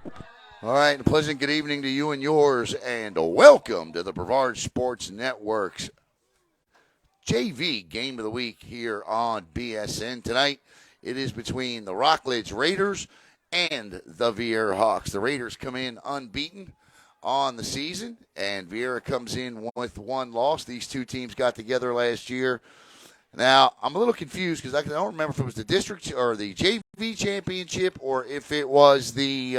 All right, a pleasant good evening to you and yours, and welcome to the Brevard Sports Network's JV Game of the Week here on BSN. Tonight, it is between the Rockledge Raiders and the Viera Hawks. The Raiders come in unbeaten on the season, and Viera comes in with one loss. These two teams got together last year. Now, I'm a little confused because I don't remember if it was the district or the JV championship or if it was the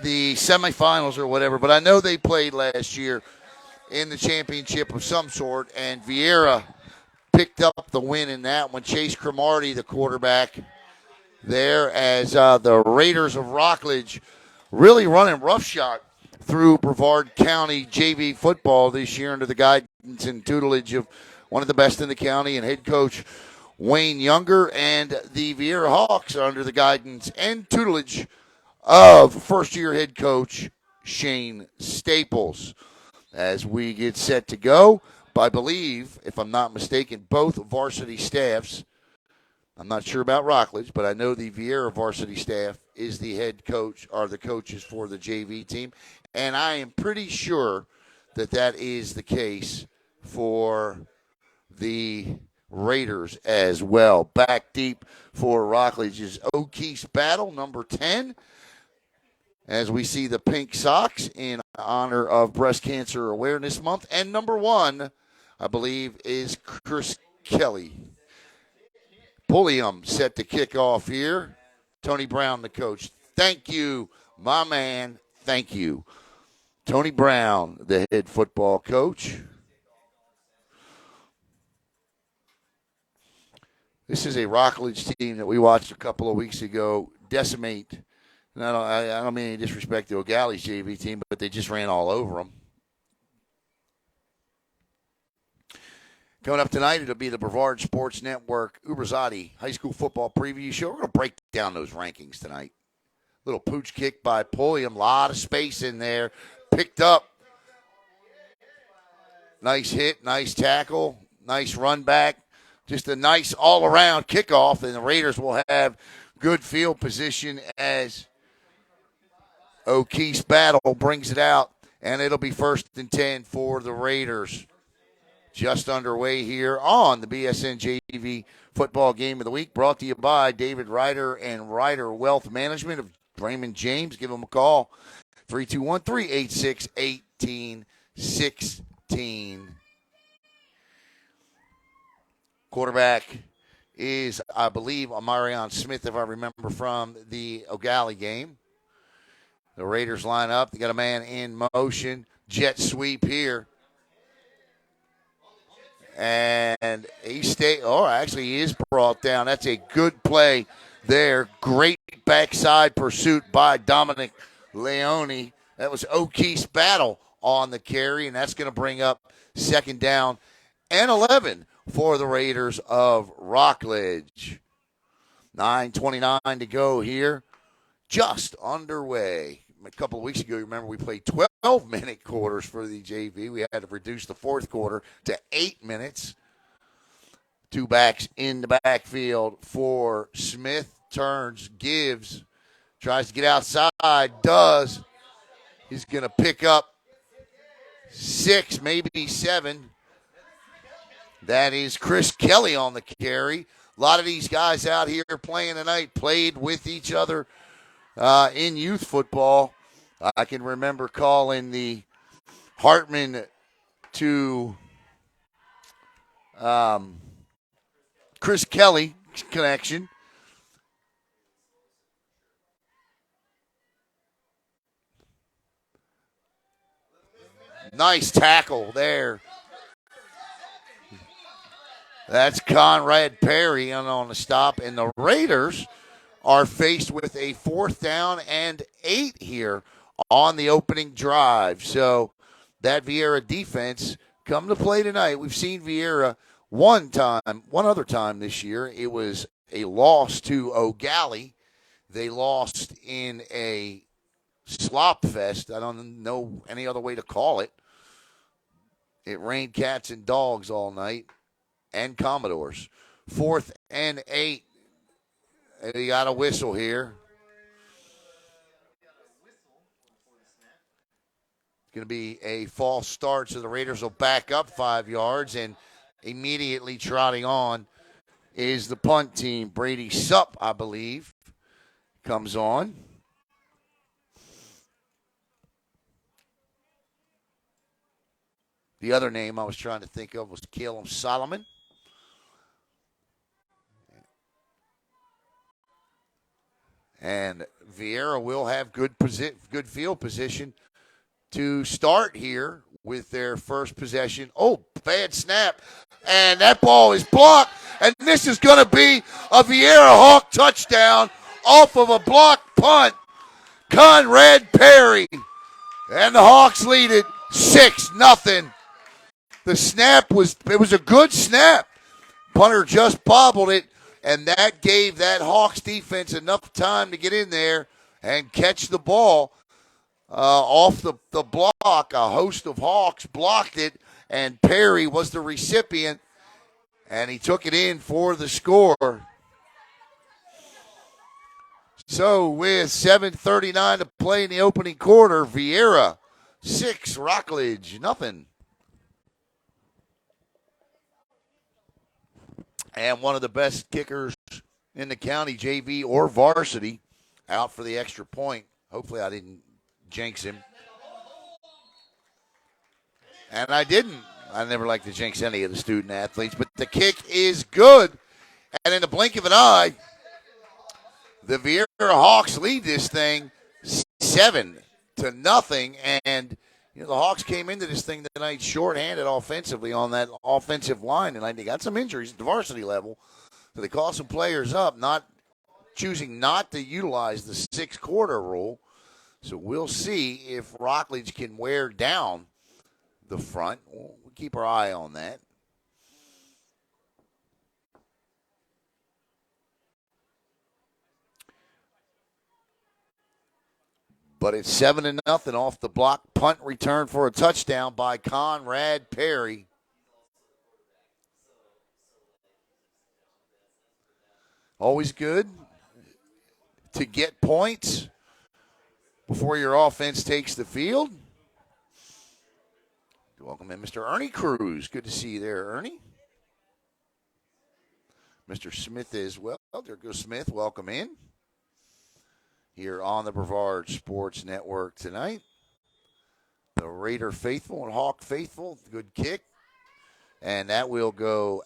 semifinals or whatever, but I know they played last year in the championship of some sort, and Viera picked up the win in that one. Chase Cromartie, the quarterback, there as the Raiders of Rockledge really running roughshod through Brevard County JV football this year under the guidance and tutelage of one of the best in the county and head coach Wayne Younger, and the Viera Hawks are under the guidance and tutelage of first-year head coach Shane Staples. As we get set to go, I believe, if I'm not mistaken, both varsity staffs. I'm not sure about Rockledge, but I know the Viera varsity staff is the head coach, are the coaches for the JV team, and I am pretty sure that that is the case for the Raiders as well. Back deep for Rockledge is O'Keefe's Battle, number 10. As we see the pink socks in honor of Breast Cancer Awareness Month. And number 1, I believe, is Chris Kelly. Pulliam set to kick off here. Tony Brown, the coach. Thank you, my man. Thank you. Tony Brown, the head football coach. This is a Rockledge team that we watched a couple of weeks ago decimate. And I don't mean any disrespect to O'Galley's JV team, but they just ran all over them. Coming up tonight, it'll be the Brevard Sports Network Uberzati High School Football Preview Show. We're going to break down those rankings tonight. Little pooch kick by Pulliam. A lot of space in there. Picked up. Nice hit, nice tackle, nice run back. Just a nice all-around kickoff, and the Raiders will have good field position as O'Keefe's Battle brings it out, and it'll be 1st and 10 for the Raiders. Just underway here on the BSN JV Football Game of the Week, brought to you by David Ryder and Ryder Wealth Management of Raymond James. Give them a call, 321-386-1816. Quarterback is, I believe, Amarion Smith, if I remember from the O'Galley game. The Raiders line up. They got a man in motion. Jet sweep here. And he he is brought down. That's a good play there. Great backside pursuit by Dominic Leone. That was O'Keefe's Battle on the carry, and that's going to bring up 2nd down and 11 for the Raiders of Rockledge. 9:29 to go here. Just underway. A couple of weeks ago, remember, we played 12-minute quarters for the JV. We had to reduce the 4th quarter to 8 minutes. 2 backs in the backfield for Smith. Turns, gives, tries to get outside, does. He's going to pick up 6, maybe 7. That is Chris Kelly on the carry. A lot of these guys out here playing tonight played with each other in youth football. I can remember calling the Hartman to Chris Kelly connection. Nice tackle there. That's Conrad Perry on the stop, and the Raiders are faced with a 4th down and 8 here on the opening drive. So that Viera defense come to play tonight. We've seen Viera one other time this year. It was a loss to O'Galley. They lost in a slop fest. I don't know any other way to call it. It rained cats and dogs all night, and Commodores. 4th and 8. They got a whistle here. going to be a false start, so the Raiders will back up 5 yards, and immediately trotting on is the punt team. Brady Supp, I believe, comes on. The other name I was trying to think of was Caleb Solomon. And Viera will have good field position to start here with their first possession. Oh, bad snap. And that ball is blocked. And this is going to be a Viera Hawk touchdown off of a blocked punt. Conrad Perry. And the Hawks lead it 6-0. The snap was a good snap. Punter just bobbled it, and that gave that Hawks defense enough time to get in there and catch the ball off the block. A host of Hawks blocked it, and Perry was the recipient, and he took it in for the score. So with 7:39 to play in the opening quarter, Viera 6, Rockledge nothing. And one of the best kickers in the county, JV or varsity, out for the extra point. Hopefully I didn't jinx him. And I didn't. I never like to jinx any of the student athletes, but the kick is good. And in the blink of an eye, the Viera Hawks lead this thing 7-0. And the Hawks came into this thing tonight shorthanded offensively on that offensive line, and they got some injuries at the varsity level. So they call some players up, choosing not to utilize the 6-quarter rule. So we'll see if Rockledge can wear down the front. We'll keep our eye on that. But it's 7-0 off the block punt return for a touchdown by Conrad Perry. Always good to get points before your offense takes the field. Welcome in, Mr. Ernie Cruz. Good to see you there, Ernie. Mr. Smith as well. There goes Smith. Welcome in here on the Brevard Sports Network tonight. The Raider faithful and Hawk faithful. Good kick. And that will go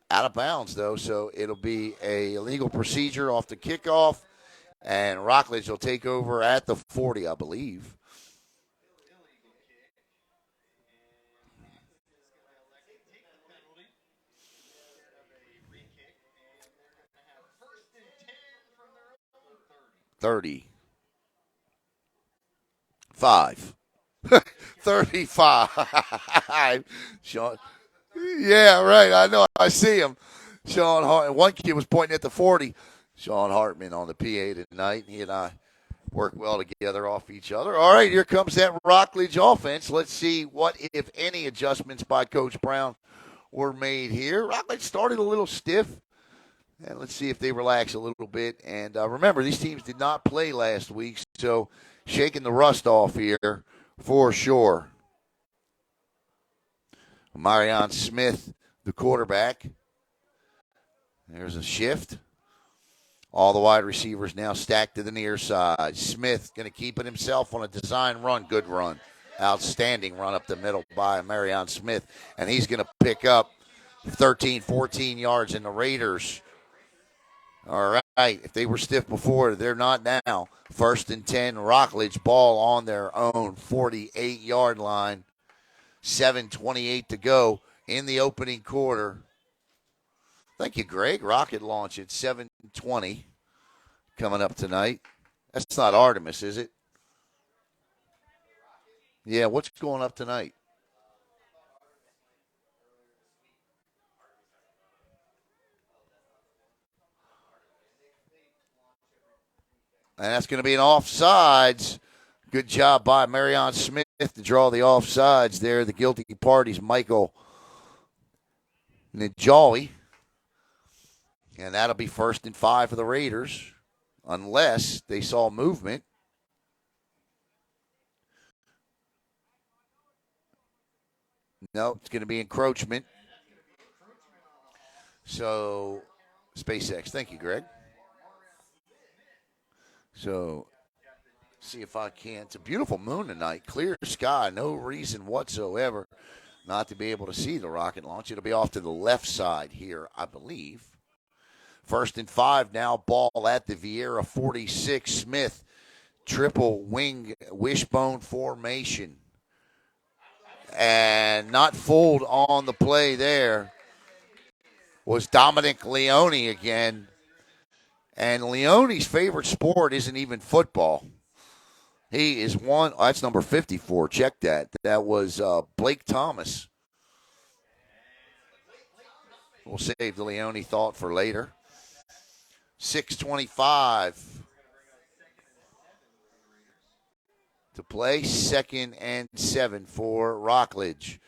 out of bounds, though, so it'll be a illegal procedure off the kickoff, and Rockledge will take over at the 40, I believe. $35. 35. Sean. Yeah, right. I know. I see him. Sean Hart. One kid was pointing at the 40. Sean Hartman on the PA tonight. He and I work well together off each other. All right, here comes that Rockledge offense. Let's see what, if any, adjustments by Coach Brown were made here. Rockledge started a little stiff. And let's see if they relax a little bit. And remember, these teams did not play last week, so shaking the rust off here for sure. Marion Smith, the quarterback. There's a shift. All the wide receivers now stacked to the near side. Smith going to keep it himself on a design run. Good run. Outstanding run up the middle by Marion Smith. And he's going to pick up 13, 14 yards, in the Raiders. All right. If they were stiff before, they're not now. 1st and 10, Rockledge, ball on their own 48-yard line. 7:28 to go in the opening quarter. Thank you, Greg. Rocket launch at 7:20 coming up tonight. That's not Artemis, is it? Yeah, what's going up tonight? And that's going to be an offsides. Good job by Marion Smith to draw the offsides there. The guilty parties, Michael Najali. And that'll be 1st and 5 for the Raiders, unless they saw movement. No, it's going to be encroachment. So, SpaceX. Thank you, Greg. So, see if I can. It's a beautiful moon tonight. Clear sky. No reason whatsoever not to be able to see the rocket launch. It'll be off to the left side here, I believe. 1st and 5 now. Ball at the Viera 46. Smith. Triple wing wishbone formation. And not fooled on the play there was Dominic Leone again. And Leone's favorite sport isn't even football. He is one. Oh, that's number 54. Check that. That was Blake Thomas. We'll save the Leone thought for later. 6:25 to play. 2nd and 7 for Rockledge.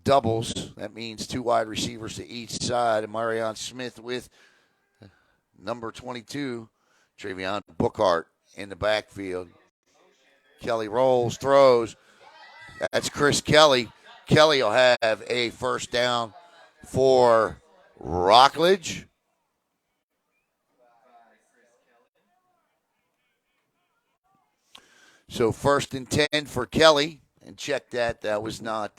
Doubles. That means 2 wide receivers to each side. And Marion Smith with number 22, Travion Bookhart in the backfield. Kelly rolls, throws. That's Chris Kelly. Kelly will have a first down for Rockledge. So 1st and 10 for Kelly. And check that. That was not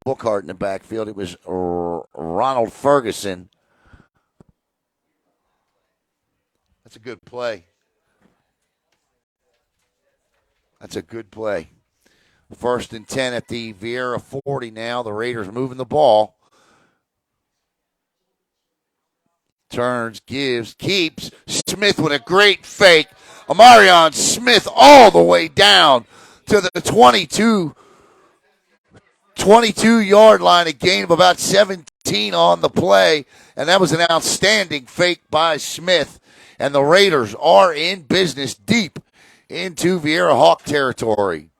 Bookhart in the backfield. It was Ronald Ferguson. That's a good play. That's a good play. 1st and 10 at the Viera 40 now. The Raiders moving the ball. Turns, gives, keeps. Smith with a great fake. Amarion Smith all the way down to the 22-yard line, a gain of about 17 on the play. And that was an outstanding fake by Smith. And the Raiders are in business deep into Viera Hawk territory.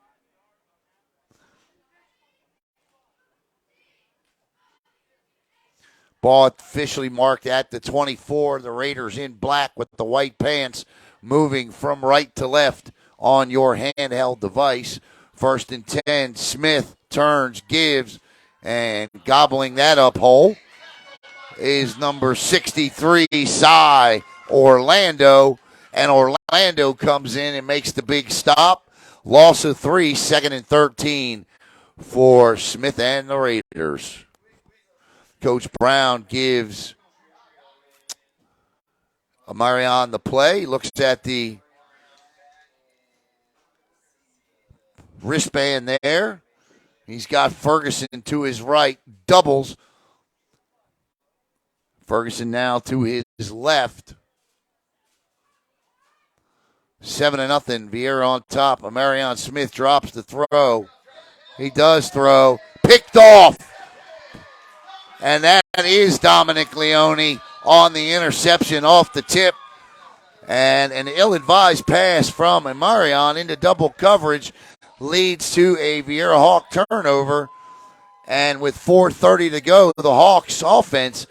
Ball officially marked at the 24. The Raiders in black with the white pants, moving from right to left on your handheld device. 1st and 10. Smith turns, gives, and gobbling that up whole is number 63, Cy Orlando. And Orlando comes in and makes the big stop. Loss of 3, 2nd and 13 for Smith and the Raiders. Coach Brown gives Amarion the play. Looks at the wristband there. He's got Ferguson to his right. Doubles. Ferguson now to his left. 7-0. Viera on top. Amarion Smith drops the throw. He does throw. Picked off. And that is Dominic Leone on the interception off the tip. And an ill-advised pass from Amarion into double coverage leads to a Viera Hawk turnover. And with 4:30 to go, the Hawks offense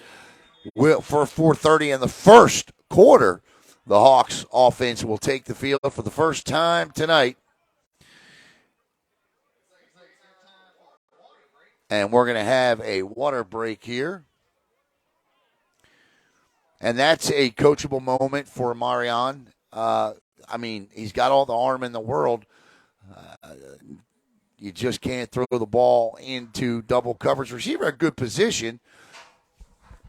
will, for 4:30 in the first quarter, the Hawks offense will take the field for the first time tonight. And we're going to have a water break here. And that's a coachable moment for Marion. He's got all the arm in the world. You just can't throw the ball into double coverage. Receiver a good position.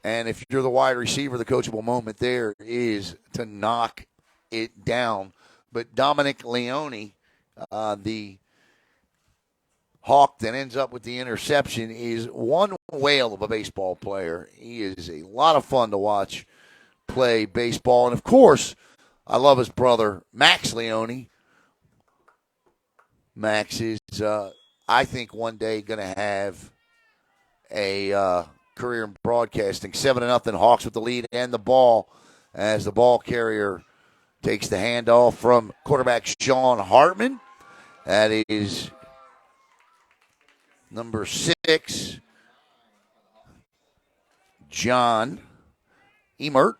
And if you're the wide receiver, the coachable moment there is to knock it down. But Dominic Leone, the Hawk that ends up with the interception, is one whale of a baseball player. He is a lot of fun to watch play baseball. And, of course, I love his brother, Max Leone. Max is, I think, one day going to have a career in broadcasting. 7-0 Hawks with the lead and the ball as the ball carrier takes the handoff from quarterback Sean Hartman. That is number 6, John Emert.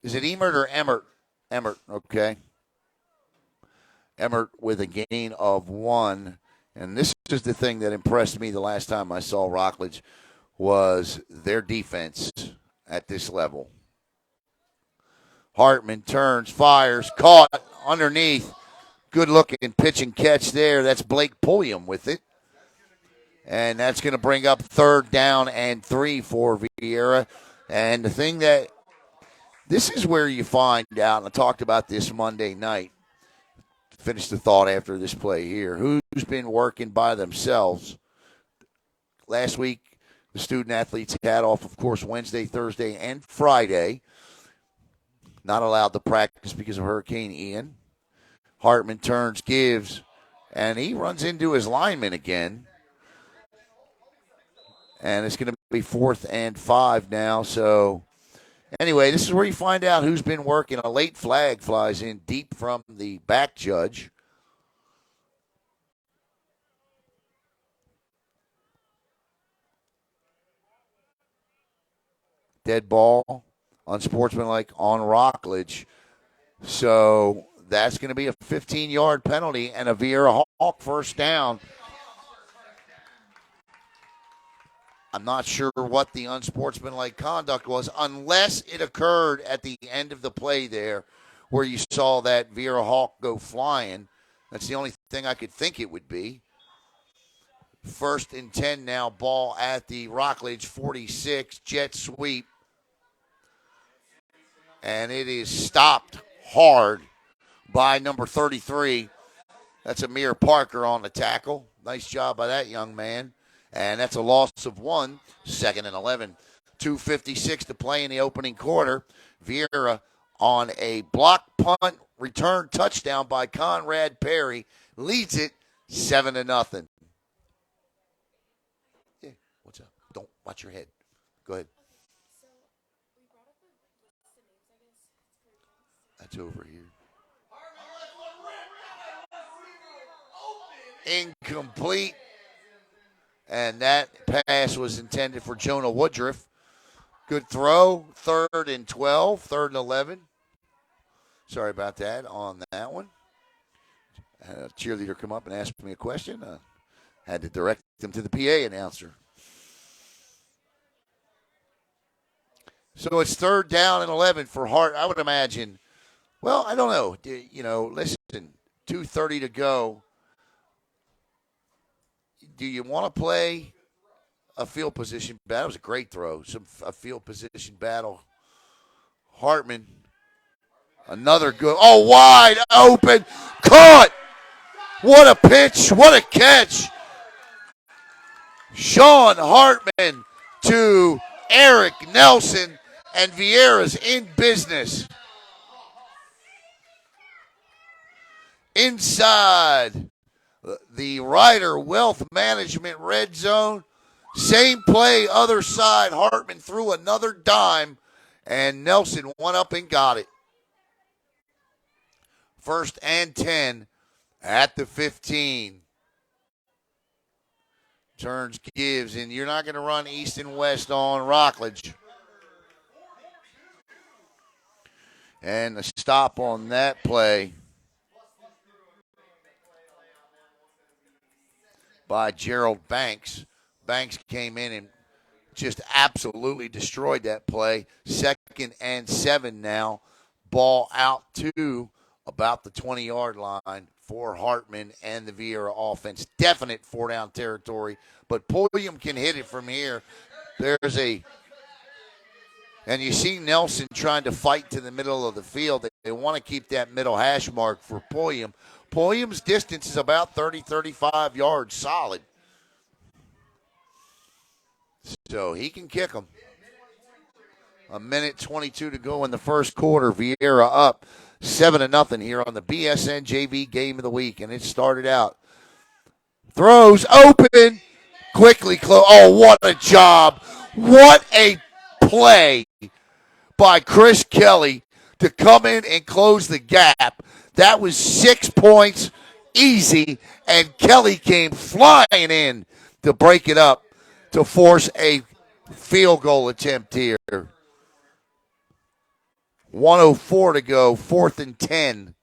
Is it Emert or Emmert? Emmert, okay. Emmert with a gain of 1 And this is the thing that impressed me the last time I saw Rockledge was their defense at this level. Hartman turns, fires, caught underneath. Good looking pitch and catch there. That's Blake Pulliam with it. And that's going to bring up 3rd down and 3 for Viera. And the thing that this is where you find out, and I talked about this Monday night, finish the thought after this play here, who's been working by themselves. Last week, the student athletes had off, of course, Wednesday, Thursday, and Friday. Not allowed to practice because of Hurricane Ian. Hartman turns, gives, and he runs into his lineman again. And it's going to be 4th and 5 now. So, anyway, this is where you find out who's been working. A late flag flies in deep from the back judge. Dead ball, unsportsmanlike on Rockledge. So that's going to be a 15-yard penalty and a Viera Hawk 1st down. I'm not sure what the unsportsmanlike conduct was, unless it occurred at the end of the play there where you saw that Viera Hawk go flying. That's the only thing I could think it would be. 1st and 10 now, ball at the Rockledge 46, jet sweep. And it is stopped hard by number 33. That's Amir Parker on the tackle. Nice job by that young man. And that's a loss of 1, 2nd and 11. 2:56 to play in the opening quarter. Viera on a block punt return touchdown by Conrad Perry leads it 7-0. Yeah, what's up? Don't watch your head. Go ahead. That's over here. Incomplete. And that pass was intended for Jonah Woodruff. Good throw. 3rd and 12. 3rd and 11. Sorry about that on that one. Had a cheerleader come up and ask me a question. Had to direct them to the PA announcer. So it's 3rd down and 11 for Hart. I would imagine. Well, I don't know. Listen, 2:30 to go. Do you want to play a field position battle? It was a great throw. A field position battle. Hartman, another good. Oh, wide open. Caught. What a pitch. What a catch. Sean Hartman to Eric Nelson, and Viera's in business. Inside the Ryder Wealth Management red zone. Same play, other side. Hartman threw another dime, and Nelson went up and got it. 1st and 10 at the 15. Turns, gives, and you're not going to run east and west on Rockledge. And the stop on that play by Gerald Banks. Banks came in and just absolutely destroyed that play. 2nd and 7 now. Ball out to about the 20-yard line for Hartman and the Viera offense. Definite 4-down territory, but Pulliam can hit it from here. And you see Nelson trying to fight to the middle of the field. They want to keep that middle hash mark for Pulliam. Pulliam's distance is about 30, 35 yards solid. So he can kick them. 1:22 to go in the first quarter. Viera up 7-0 here on the BSN JV Game of the Week. And it started out. Throws open. Quickly close. Oh, what a job. What a play by Chris Kelly to come in and close the gap. That was 6 points easy. And Kelly came flying in to break it up to force a field goal attempt here. 1:04 to go, 4th and 10.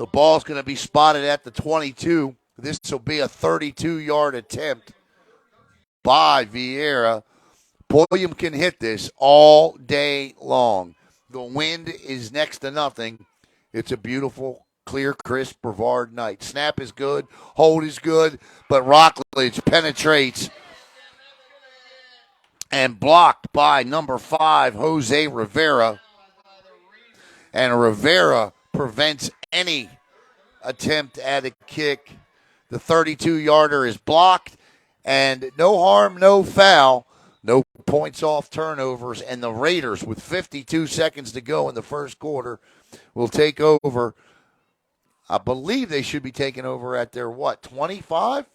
The ball's going to be spotted at the 22. This will be a 32-yard attempt by Viera. Pulliam can hit this all day long. The wind is next to nothing. It's a beautiful, clear, crisp Brevard night. Snap is good. Hold is good. But Rockledge penetrates and blocked by number 5, Jose Rivera. And Rivera prevents any attempt at a kick. The 32-yarder is blocked. And no harm, no foul. No points off turnovers. And the Raiders, with 52 seconds to go in the first quarter, will take over. I believe they should be taking over at their, 25?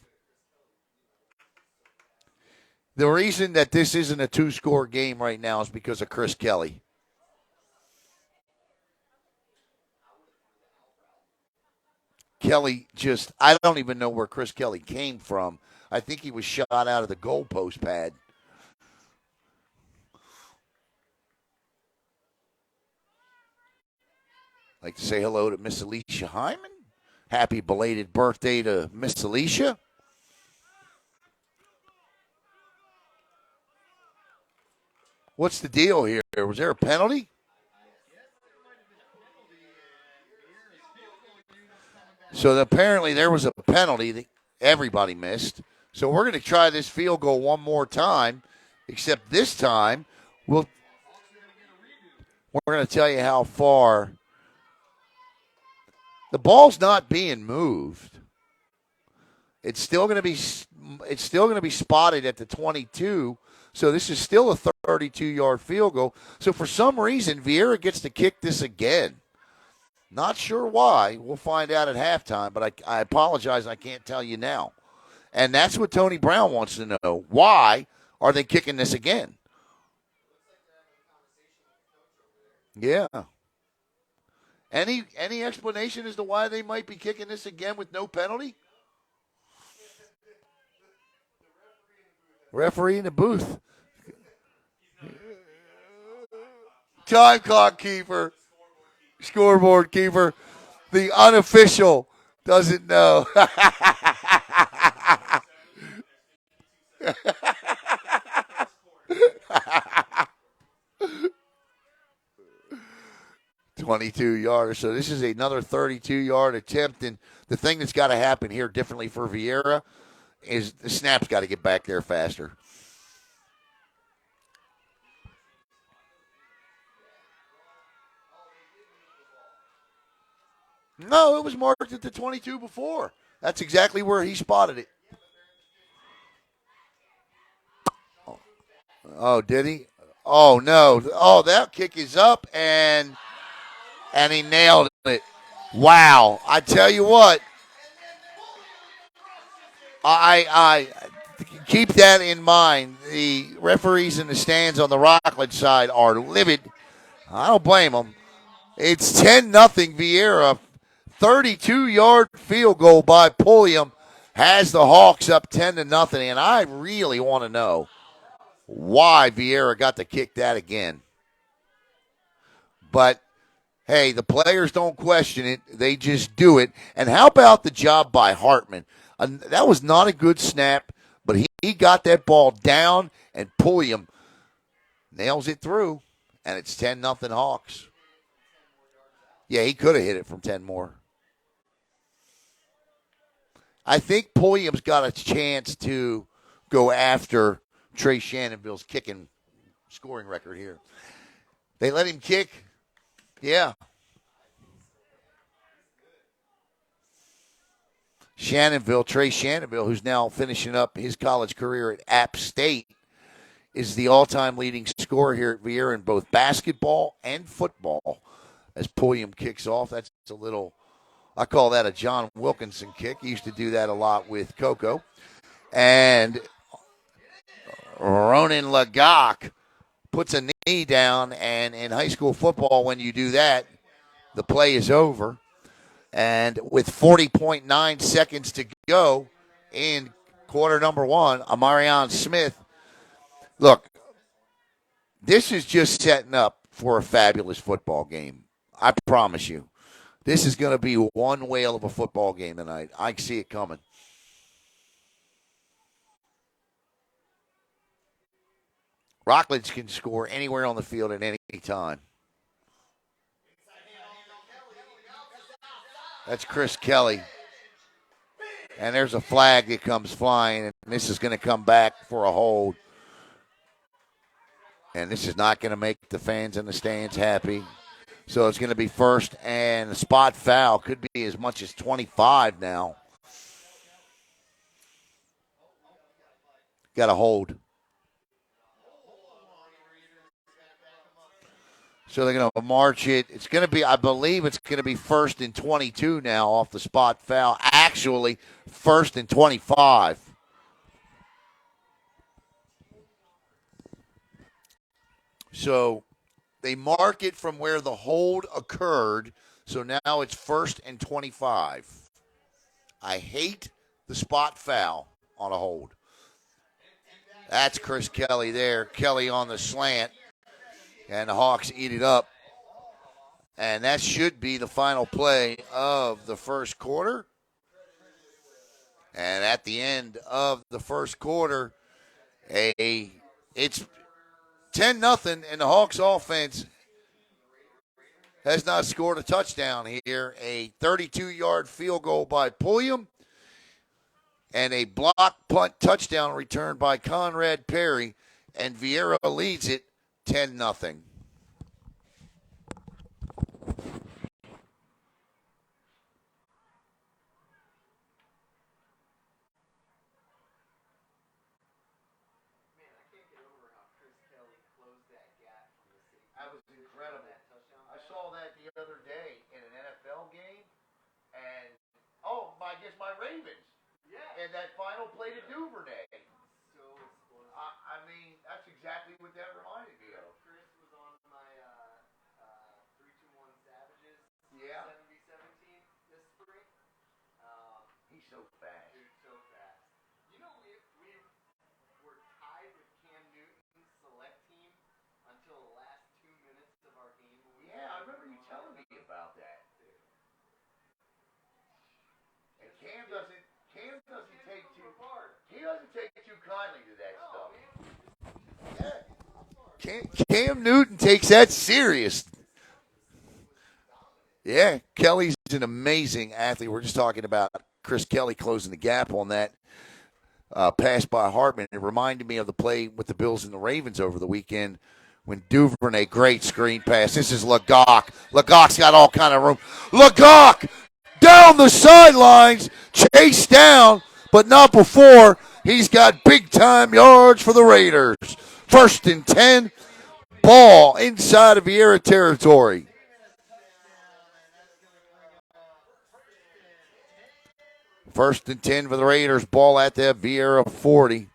The reason that this isn't a two-score game right now is because of Chris Kelly. Kelly I don't even know where Chris Kelly came from. I think he was shot out of the goalpost pad. I'd like to say hello to Miss Alicia Hyman. Happy belated birthday to Miss Alicia. What's the deal here? Was there a penalty? So apparently there was a penalty that everybody missed. So we're going to try this field goal one more time, except this time we're going to tell you how far. The ball's not being moved. It's still going to be spotted at the 22. So this is still a 32-yard field goal. So for some reason, Viera gets to kick this again. Not sure why. We'll find out at halftime, but I apologize. I can't tell you now. And that's what Tony Brown wants to know. Why are they kicking this again? Yeah. Any explanation as to why they might be kicking this again with no penalty? Referee in the booth. Time clock keeper. Scoreboard keeper. The unofficial doesn't know. 22-yarder. So this is another 32-yard attempt. And the thing that's got to happen here differently for Viera is the snap's got to get back there faster. No, it was marked at the 22 before. That's exactly where he spotted it. Oh, did he? Oh, no. Oh, that kick is up, and he nailed it. Wow. I tell you what, I keep that in mind. The referees in the stands on the Rockledge side are livid. I don't blame them. It's 10-0 Viera. 32-yard field goal by Pulliam has the Hawks up 10-0, and I really want to know why Viera got to kick that again. But, hey, the players don't question it. They just do it. And how about the job by Hartman? That was not a good snap, but he got that ball down, and Pulliam nails it through, and it's 10-0 Hawks. Yeah, he could have hit it from 10 more. I think Pulliam's got a chance to go after Trey Shannonville's scoring record here. They let him kick. Yeah. Trey Shannonville, who's now finishing up his college career at App State, is the all-time leading scorer here at Viera in both basketball and football. As Pulliam kicks off, that's a little, I call that a John Wilkinson kick. He used to do that a lot with Coco. And Ronan Lagak puts a knee down, and in high school football, when you do that, the play is over. And with 40.9 seconds to go in quarter number one, Amarion Smith, look, this is just setting up for a fabulous football game. I promise you. This is going to be one whale of a football game tonight. I see it coming. Rockledge can score anywhere on the field at any time. That's Chris Kelly. And there's a flag that comes flying, and this is going to come back for a hold. And this is not going to make the fans in the stands happy. So it's going to be first, and the spot foul could be as much as 25 now. Got a hold. So they're going to march it. It's going to be, I believe it's going to be first and 22 now off the spot foul. Actually, first and 25. So they mark it from where the hold occurred. So now it's first and 25. I hate the spot foul on a hold. That's Chris Kelly there. Kelly on the slant. And the Hawks eat it up. And that should be the final play of the first quarter. And at the end of the first quarter, it's 10-0, and the Hawks offense has not scored a touchdown here. A 32-yard field goal by Pulliam and a block punt touchdown return by Conrad Perry, and Viera leads it 10-0. That was incredible. I saw that the other day in an NFL game, and I guess my Ravens. Yeah. And that final play to Duvernay. So explosive. I mean, that's exactly what that reminded me of. Chris was on my 3-2-1 Savages. Yeah. 70-17 this spring. He's so fast. Dude, so fast. You know, we were tied with Cam Newton's select team until the last 2 minutes of our game. Yeah, I remember you telling me about that. And Cam doesn't take too kindly to that stuff. Yeah. Cam Newton takes that serious. Yeah, Kelly's an amazing athlete. We're just talking about Chris Kelly closing the gap on that pass by Hartman. It reminded me of the play with the Bills and the Ravens over the weekend when Duvernay, great screen pass. This is Legock. Legock's got all kind of room. Legock down the sidelines, chased down, but not before. He's got big-time yards for the Raiders. First and 10, ball inside of Viera territory. First and 10 for the Raiders, ball at the Viera 40.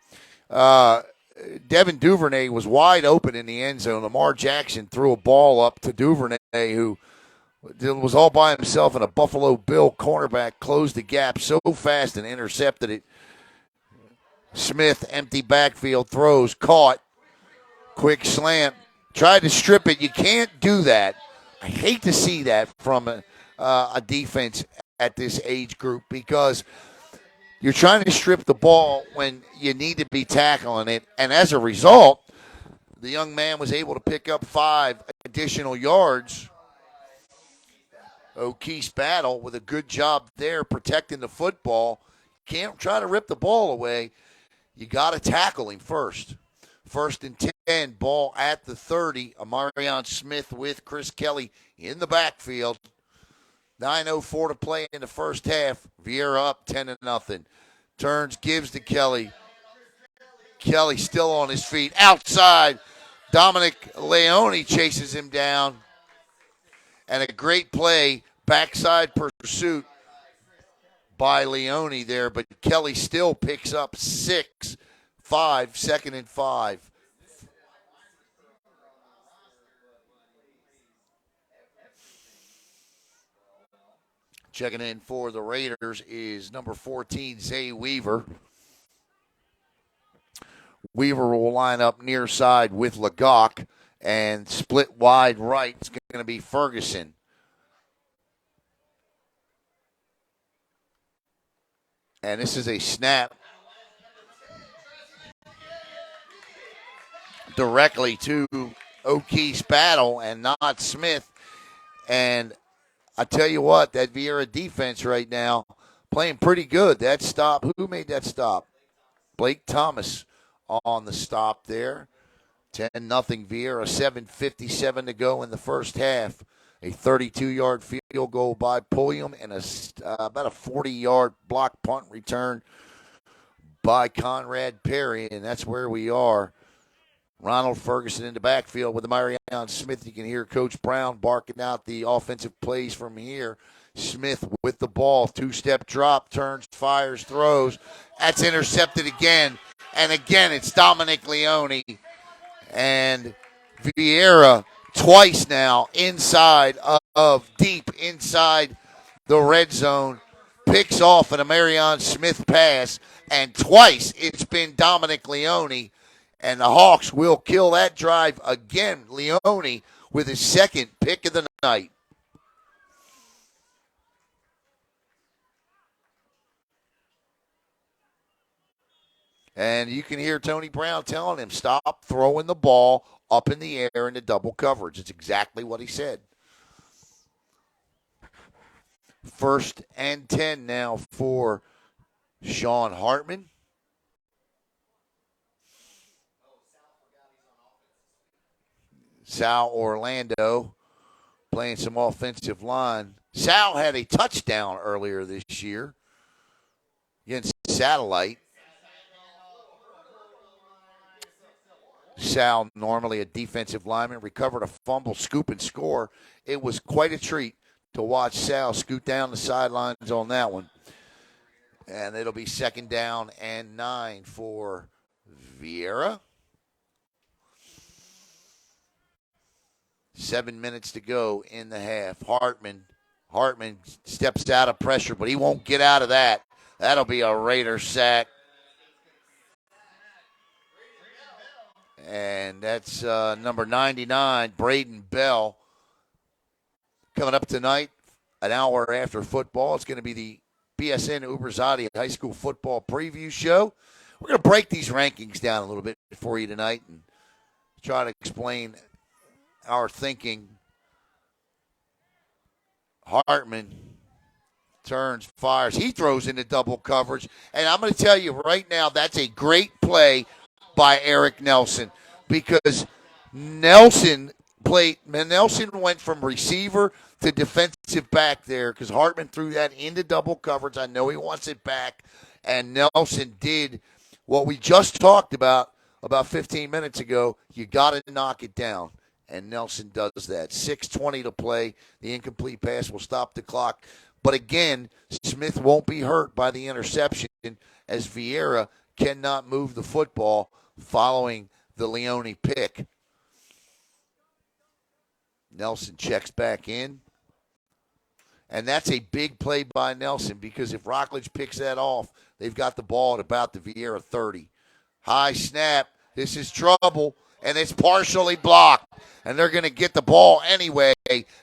Devin Duvernay was wide open in the end zone. Lamar Jackson threw a ball up to Duvernay, who was all by himself, and a Buffalo Bill cornerback closed the gap so fast and intercepted it. Smith, empty backfield, throws, caught. Quick slant. Tried to strip it. You can't do that. I hate to see that from a defense at this age group, because you're trying to strip the ball when you need to be tackling it. And as a result, the young man was able to pick up 5 additional yards. O'Keefe's battle with a good job there protecting the football. Can't try to rip the ball away. You got to tackle him first. First and 10, ball at the 30. Amarion Smith with Chris Kelly in the backfield. 9:04 to play in the first half. Viera up 10-0. Turns, gives to Kelly. Kelly still on his feet. Outside, Dominic Leone chases him down. And a great play, backside pursuit by Leone there. But Kelly still picks up 6, 5, second and 5. Checking in for the Raiders is number 14, Zay Weaver. Weaver will line up near side with Legock, and split wide right is going to be Ferguson. And this is a snap directly to O'Keefe's battle and not Smith. And I tell you what, that Viera defense right now playing pretty good. That stop, who made that stop? Blake Thomas on the stop there. 10-0 Viera, 7:57 to go in the first half. A 32-yard field goal by Pulliam and about a 40-yard block punt return by Conrad Perry, and that's where we are. Ronald Ferguson in the backfield with the Marion Smith. You can hear Coach Brown barking out the offensive plays from here. Smith with the ball, two-step drop, turns, fires, throws. That's intercepted again, and again it's Dominic Leone. And Viera twice now inside of deep inside the red zone, picks off an Marion Smith pass, and twice it's been Dominic Leone, and the Hawks will kill that drive again. Leone with his second pick of the night. And you can hear Tony Brown telling him, stop throwing the ball up in the air into double coverage. It's exactly what he said. 1st and 10 now for Sean Hartman. Sal Orlando playing some offensive line. Sal had a touchdown earlier this year against Satellite. Sal, normally a defensive lineman, recovered a fumble, scoop, and score. It was quite a treat to watch Sal scoot down the sidelines on that one. And it'll be 2nd down and 9 for Viera. 7 minutes to go in the half. Hartman steps out of pressure, but he won't get out of that. That'll be a Raider sack. And that's number 99, Braden Bell. Coming up tonight, an hour after football, it's going to be the BSN Uberzadi High School Football Preview Show. We're going to break these rankings down a little bit for you tonight and try to explain our thinking. Hartman turns, fires. He throws into double coverage. And I'm going to tell you right now, that's a great play by Eric Nelson, because Nelson went from receiver to defensive back there because Hartman threw that into double coverage. I know he wants it back. And Nelson did what we just talked about 15 minutes ago. You got to knock it down. And Nelson does that. 6:20 to play. The incomplete pass will stop the clock. But again, Smith won't be hurt by the interception, as Viera cannot move the football following the Leone pick. Nelson checks back in. And that's a big play by Nelson, because if Rockledge picks that off, they've got the ball at about the Viera 30. High snap. This is trouble, and it's partially blocked. And they're going to get the ball anyway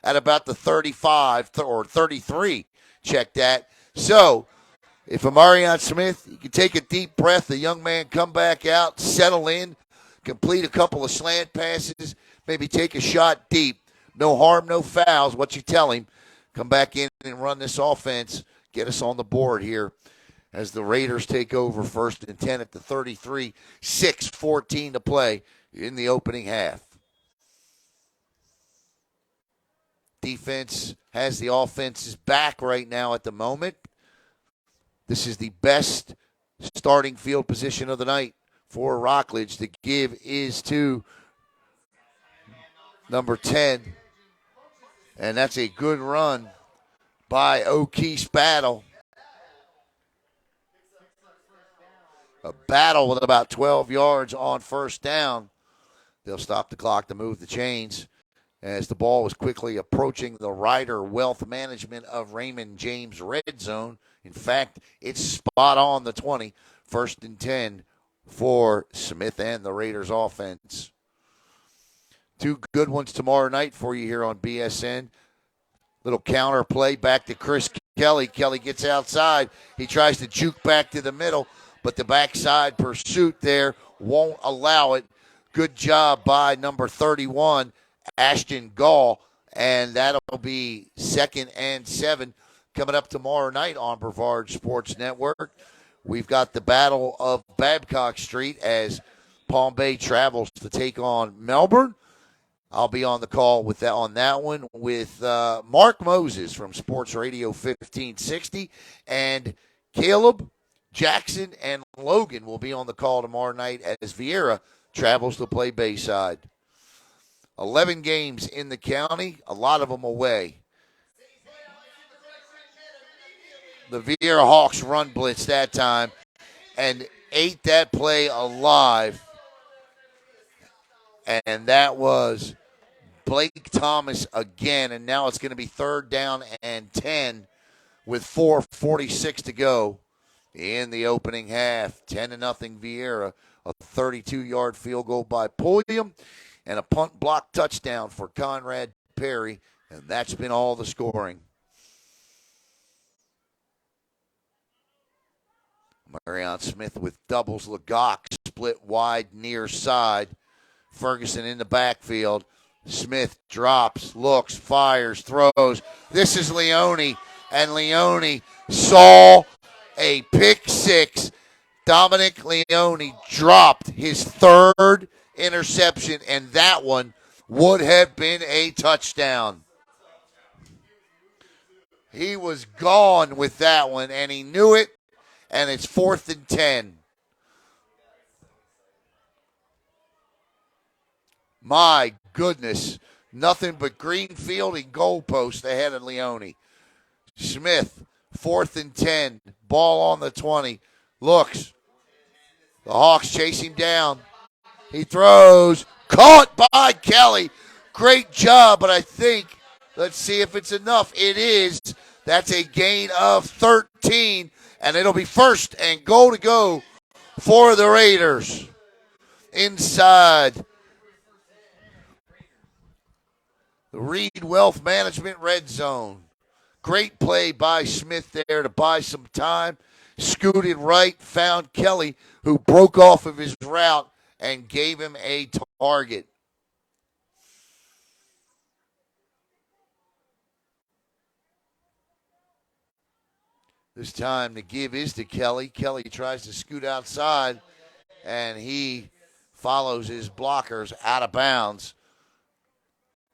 at about the 35 or 33. Check that. So if Amarion Smith, you can take a deep breath, the young man come back out, settle in, complete a couple of slant passes, maybe take a shot deep. No harm, no fouls, what you tell him. Come back in and run this offense. Get us on the board here as the Raiders take over 1st and 10 at the 33. 6:14 to play in the opening half. Defense has the offense's back right now at the moment. This is the best starting field position of the night for Rockledge. The give is to number 10. And that's a good run by O'Keefe's battle. A battle with about 12 yards on 1st down. They'll stop the clock to move the chains as the ball was quickly approaching the Ryder Wealth Management of Raymond James red zone. In fact, it's spot on the 20. 1st and 10 for Smith and the Raiders offense. 2 good ones tomorrow night for you here on BSN. Little counter play back to Chris Kelly. Kelly gets outside. He tries to juke back to the middle, but the backside pursuit there won't allow it. Good job by number 31, Ashton Gall. And that'll be 2nd and 7 coming up tomorrow night on Brevard Sports Network. We've got the Battle of Babcock Street as Palm Bay travels to take on Melbourne. I'll be on the call with that on that one with Mark Moses from Sports Radio 1560, and Caleb, Jackson, and Logan will be on the call tomorrow night as Viera travels to play Bayside. 11 games in the county, a lot of them away. The Viera Hawks run blitz that time and ate that play alive, and that was Blake Thomas again, and now it's going to be 3rd down and 10 with 4:46 to go in the opening half. 10-0 Viera, a 32-yard field goal by Pulliam, and a punt block touchdown for Conrad Perry, and that's been all the scoring. Marion Smith with doubles. Legock split wide near side. Ferguson in the backfield. Smith drops, looks, fires, throws. This is Leone, and Leone saw a pick six. Dominic Leone dropped his 3rd interception, and that one would have been a touchdown. He was gone with that one, and he knew it, and it's 4th and 10. My goodness. Nothing but green field and goalpost ahead of Leone. Smith, 4th and 10. Ball on the 20. Looks. The Hawks chase him down. He throws. Caught by Kelly. Great job, but I think, let's see if it's enough. It is. That's a gain of 13, and it'll be 1st and goal to go for the Raiders. Inside the Reed Wealth Management red zone. Great play by Smith there to buy some time. Scooted right, found Kelly, who broke off of his route and gave him a target. This time the give is to Kelly. Kelly tries to scoot outside, and he follows his blockers out of bounds.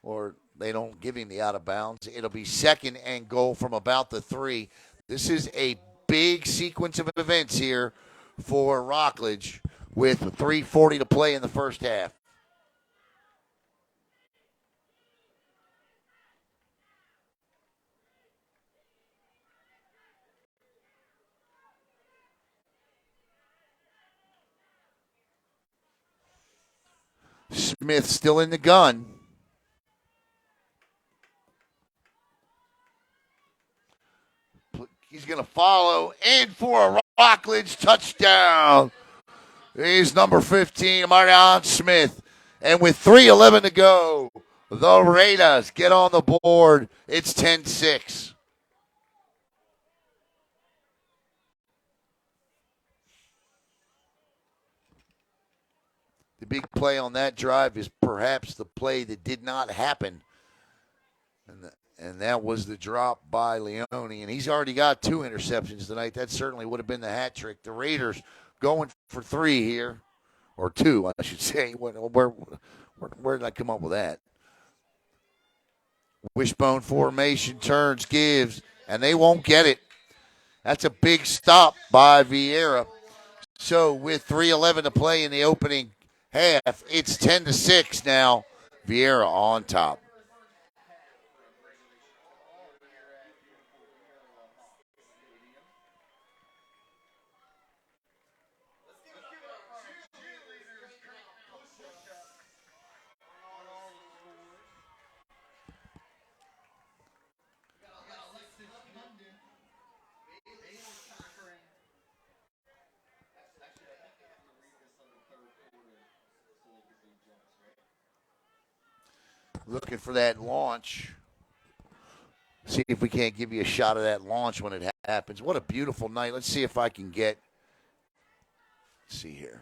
Or they don't give him the out of bounds. It'll be 2nd and goal from about the 3. This is a big sequence of events here for Rockledge with 3:40 to play in the first half. Smith still in the gun. He's going to follow in for a Rockledge touchdown. He's number 15, Marion Smith. And with 3:11 to go, the Raiders get on the board. It's 10-6. The big play on that drive is perhaps the play that did not happen. And that was the drop by Leone. And he's already got 2 interceptions tonight. That certainly would have been the hat trick. The Raiders going for 3 here. Or 2, I should say. Where did I come up with that? Wishbone formation, turns, gives, and they won't get it. That's a big stop by Viera. So with 3:11 to play in the opening half, it's 10-6 now. Viera on top. Looking for that launch. See if we can't give you a shot of that launch when it happens. What a beautiful night. Let's see if I can get. Let's see here.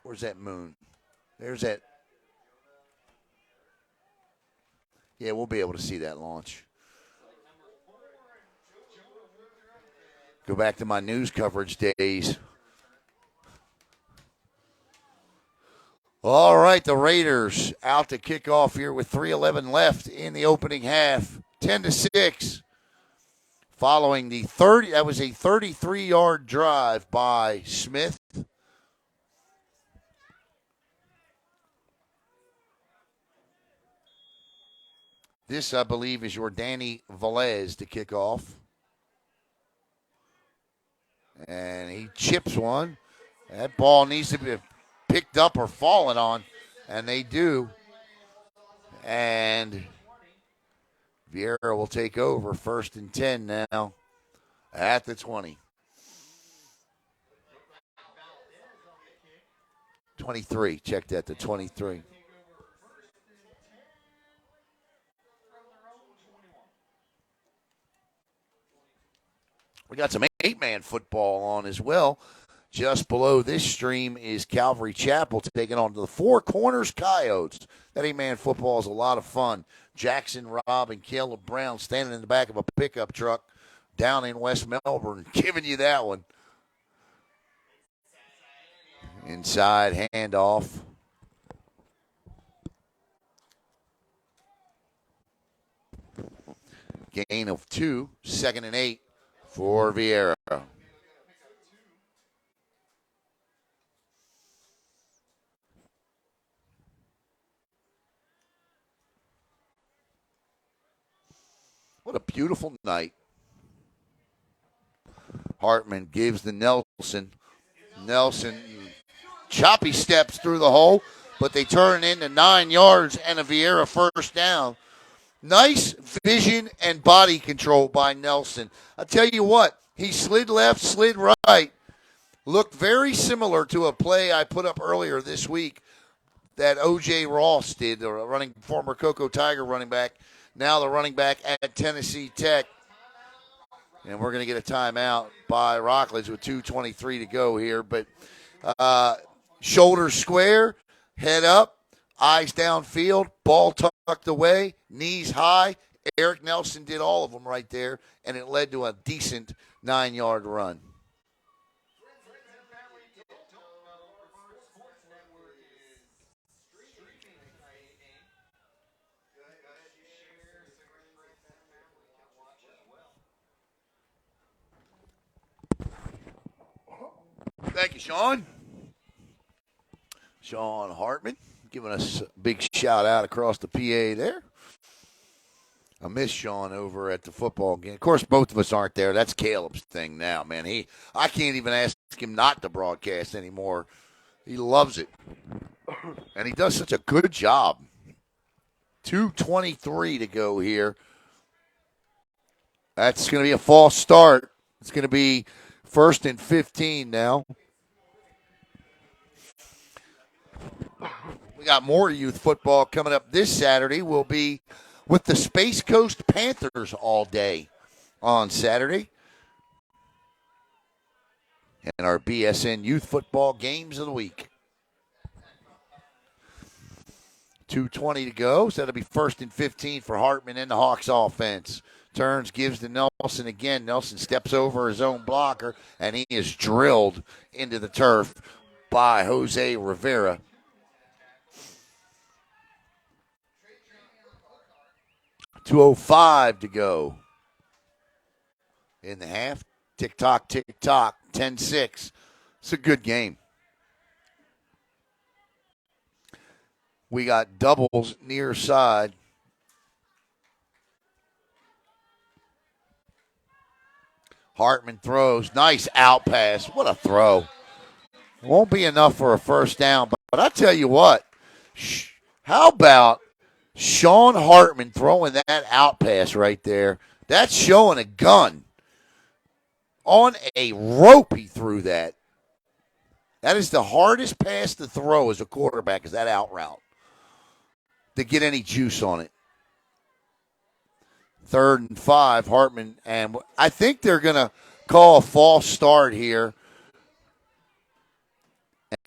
Where's that moon? There's that. Yeah, we'll be able to see that launch. Go back to my news coverage days. All right, the Raiders out to kick off here with 3:11 left in the opening half. 10-6. Following the 30, that was a 33-yard drive by Smith. This, I believe, is your Danny Velez to kick off. And he chips one. That ball needs to be picked up or fallen on, and they do. And Viera will take over 1st and 10 now at the 20. 23. Check that, the 23. We got some 8-man football on as well. Just below this stream is Calvary Chapel taking on the Four Corners Coyotes. That 8-man football is a lot of fun. Jackson, Robb, and Caleb Brown standing in the back of a pickup truck down in West Melbourne, giving you that one. Inside handoff. Gain of 2, 2nd and 8 for Viera. What a beautiful night. Hartman gives the Nelson. Nelson choppy steps through the hole, but they turn into 9 yards and a Viera first down. Nice vision and body control by Nelson. I tell you what, he slid left, slid right. Looked very similar to a play I put up earlier this week that O.J. Ross did, the former Cocoa Tiger running back, now the running back at Tennessee Tech. And we're going to get a timeout by Rockledge with 2:23 to go here. But shoulders square, head up, eyes downfield, ball tucked away, knees high. Eric Nelson did all of them right there, and it led to a decent 9-yard run. Thank you, Sean. Sean Hartman giving us a big shout out across the PA there. I miss Sean over at the football game. Of course, both of us aren't there. That's Caleb's thing now, man. I can't even ask him not to broadcast anymore. He loves it. And he does such a good job. 2:23 to go here. That's going to be a false start. It's going to be 1st and 15 now. We got more youth football coming up this Saturday. We'll be with the Space Coast Panthers all day on Saturday. And our BSN youth football games of the week. 2:20 to go. So that'll be 1st and 15 for Hartman and the Hawks offense. Turns, gives to Nelson again. Nelson steps over his own blocker, and he is drilled into the turf by Jose Rivera. 2:05 to go in the half. Tick-tock, tick-tock, 10-6. It's a good game. We got doubles near side. Hartman throws. Nice out pass. What a throw. Won't be enough for a first down, but I tell you what, how about Sean Hartman throwing that out pass right there? That's showing a gun. On a rope, he threw that. That is the hardest pass to throw as a quarterback, is that out route. to get any juice on it. 3rd and 5, Hartman, and I think they're going to call a false start here.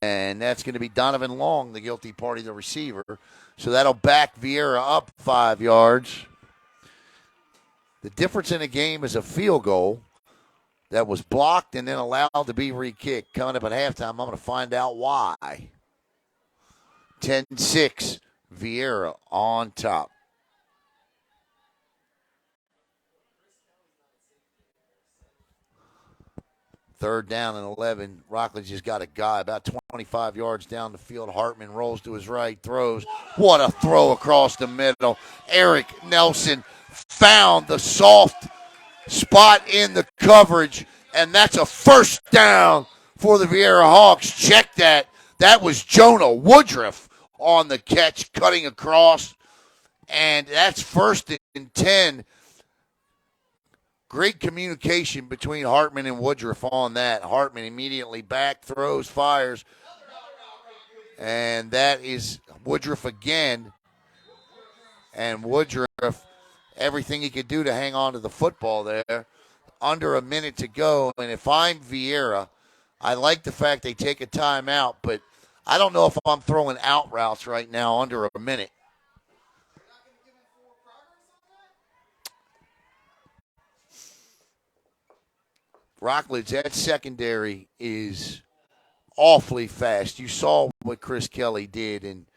And that's going to be Donovan Long, the guilty party, the receiver. So that'll back Viera up 5 yards. The difference in the game is a field goal that was blocked and then allowed to be re-kicked. Coming up at halftime, I'm going to find out why. 10-6, Viera on top. Third down and 11. Rockledge has got a guy about 25 yards down the field. Hartman rolls to his right, throws. What a throw across the middle. Eric Nelson found the soft spot in the coverage, and that's a first down for the Viera Hawks. Check that. That was Jonah Woodruff on the catch, cutting across, and that's 1st and 10. Great communication between Hartman and Woodruff on that. Hartman immediately back, throws, fires. And that is Woodruff again. And Woodruff, everything he could do to hang on to the football there. Under a minute to go. And if I'm Viera, I like the fact they take a timeout, but I don't know if I'm throwing out routes right now under a minute. Rockledge, that secondary is awfully fast. You saw what Chris Kelly did, and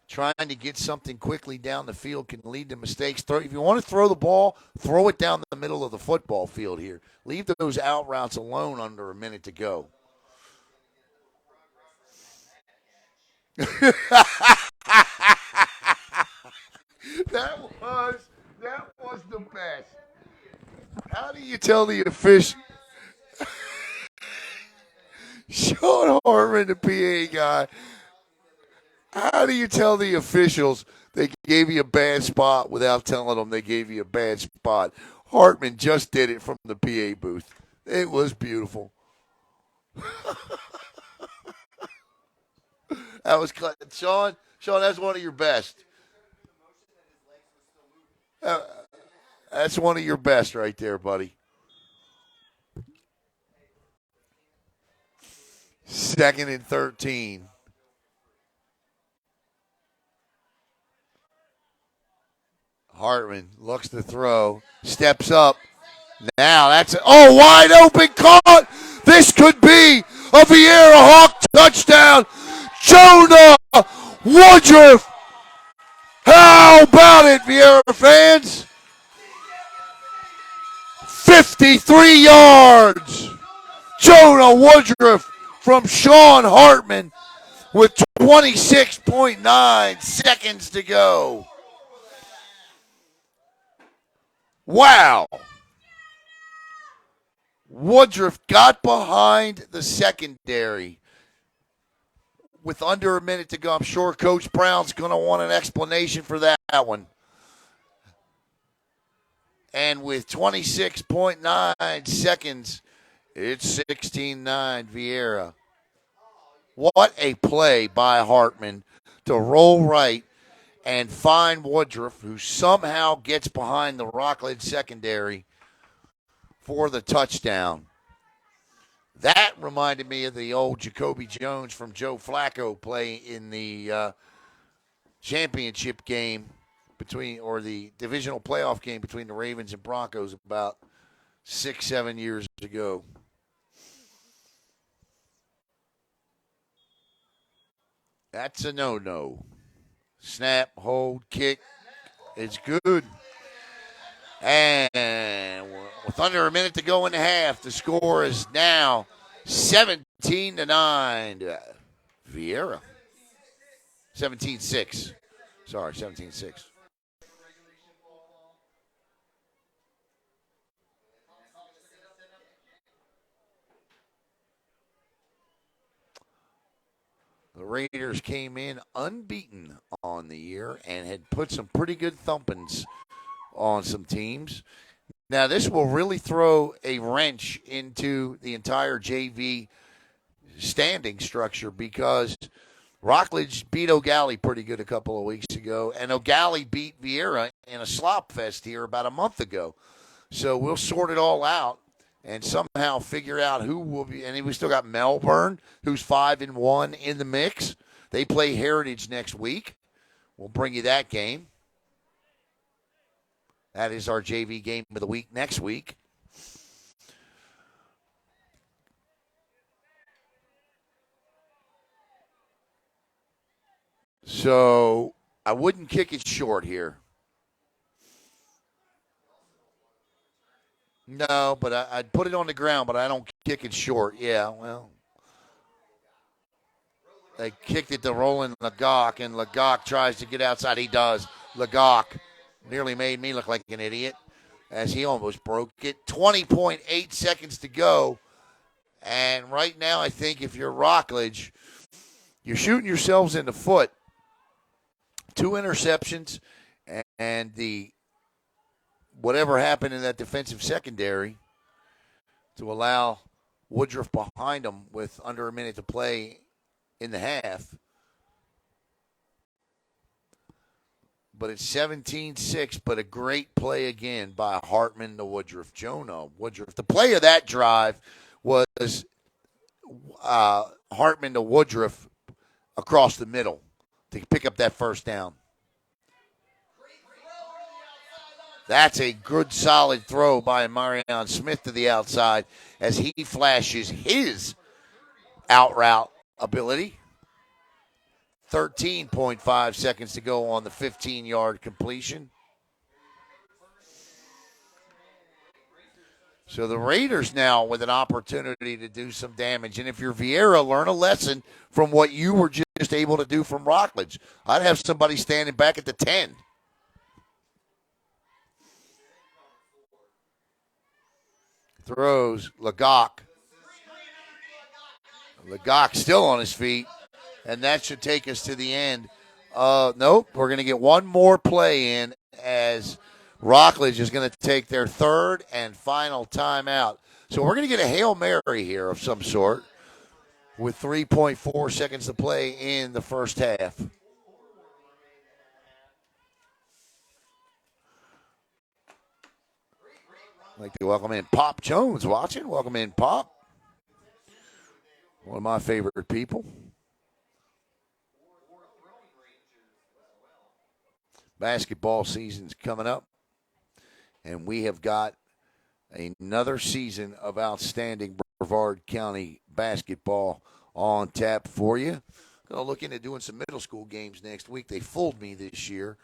trying to get something quickly down the field can lead to mistakes. If you want to throw the ball, throw it down the middle of the football field here. Leave those out routes alone under a minute to go. That was the best. How do you tell the official? Sean Hartman, the PA guy. How do you tell the officials they gave you a bad spot without telling them they gave you a bad spot? Hartman just did it from the PA booth. It was beautiful. That was Sean. Sean, that's one of your best. That's one of your best right there, buddy. 2nd and 13. Hartman looks to throw, steps up. Now that's wide open caught. This could be a Viera Hawk touchdown. Jonah Woodruff. How about it, Viera fans? 53 yards. Jonah Woodruff from Sean Hartman with 26.9 seconds to go. Wow. Woodruff got behind the secondary with under a minute to go. I'm sure Coach Brown's going to want an explanation for that one. And with 26.9 seconds, it's 16-9 Viera. What a play by Hartman to roll right and find Woodruff, who somehow gets behind the Rockledge secondary for the touchdown. That reminded me of the old Jacoby Jones from Joe Flacco play in the championship game or the divisional playoff game between the Ravens and Broncos about 6-7 years ago. That's a no-no. Snap, hold, kick. It's good. And with under a minute to go in the half, the score is now 17-9. Viera. 17-6. Sorry, 17-6. The Raiders came in unbeaten on the year and had put some pretty good thumpings on some teams. Now, this will really throw a wrench into the entire JV standing structure because Rockledge beat O'Galley pretty good a couple of weeks ago, and O'Galley beat Viera in a slop fest here about a month ago. So we'll sort it all out and somehow figure out who will be. And we still got Melbourne, who's 5-1 in the mix. They play Heritage next week. We'll bring you that game. That is our JV game of the week next week. So I wouldn't kick it short here. No, but I'd put it on the ground, but I don't kick it short. Yeah, well, they kicked it to Roland Legock, and Legock tries to get outside. He does. Legock nearly made me look like an idiot as he almost broke it. 20.8 seconds to go. And right now, I think if you're Rockledge, you're shooting yourselves in the foot. 2 interceptions, and the whatever happened in that defensive secondary to allow Woodruff behind them with under a minute to play in the half. But it's 17-6, but a great play again by Hartman to Woodruff. Jonah Woodruff. The play of that drive was Hartman to Woodruff across the middle to pick up that first down. That's a good, solid throw by Marion Smith to the outside as he flashes his out route ability. 13.5 seconds to go on the 15-yard completion. So the Raiders now with an opportunity to do some damage. And if you're Viera, learn a lesson from what you were just able to do from Rockledge. I'd have somebody standing back at the 10. Throws Legock. Legock still on his feet. And that should take us to the end. Nope, we're going to get one more play in as Rockledge is going to take their third and final timeout. So we're going to get a Hail Mary here of some sort with 3.4 seconds to play in the first half. I'd like to welcome in Pop Jones watching. Welcome in, Pop. One of my favorite people. Basketball season's coming up, and we have got another season of outstanding Brevard County basketball on tap for you. Going to look into doing some middle school games next week. They fooled me this year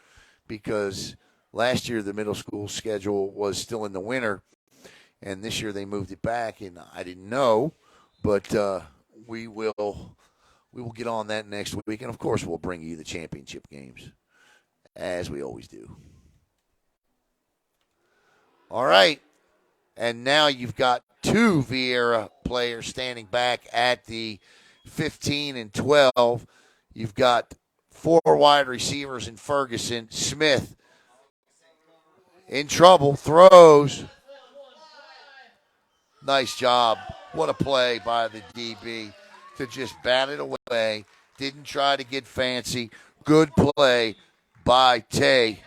because last year the middle school schedule was still in the winter, and this year they moved it back, and I didn't know, but we will get on that next week, and of course we'll bring you the championship games as we always do. All right. And now you've got 2 Viera players standing back at the 15 and 12. You've got 4 wide receivers in Ferguson. Smith in trouble, throws. Nice job. What a play by the DB to just bat it away. Didn't try to get fancy. Good play by Tay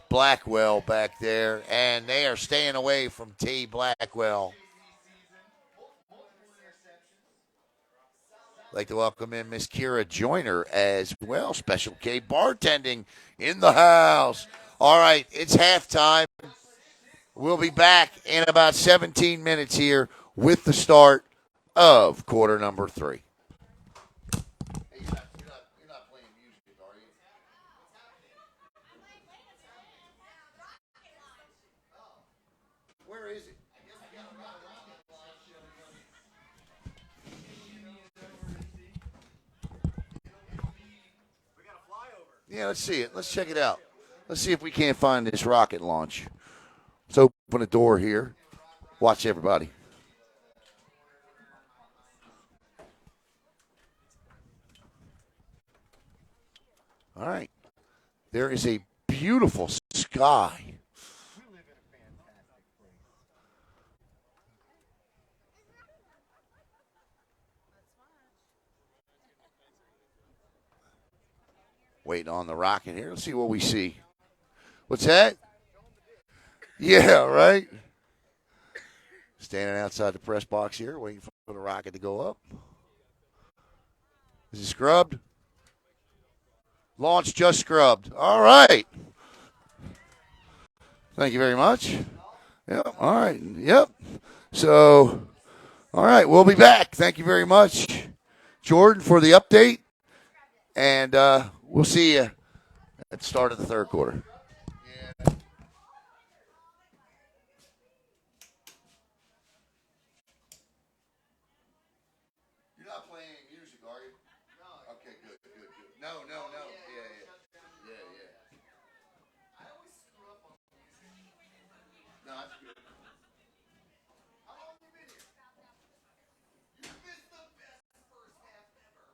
Blackwell back there, and they are staying away from T. Blackwell. I'd like to welcome in Miss Kira Joyner as well. Special K bartending in the house. All right, it's halftime. We'll be back in about 17 minutes here with the start of quarter number 3. Where is it? Yeah, let's see it. Let's check it out. Let's see if we can't find this rocket launch. Let's open a door here. Watch everybody. All right. There is a beautiful sky. Waiting on the Rocket here. Let's see what we see. What's that? Yeah, right. Standing outside the press box here, waiting for the Rocket to go up. Is he scrubbed? Launch just scrubbed. All right. Thank you very much. Yep. All right. Yep. So, all right. We'll be back. Thank you very much, Jordan, for the update. And we'll see you at the start of the third quarter. You're not playing any music, are you? No. Okay, good. No. Yeah. I always screw up on music. No, that's good. How long have you been here? You missed the best first half ever.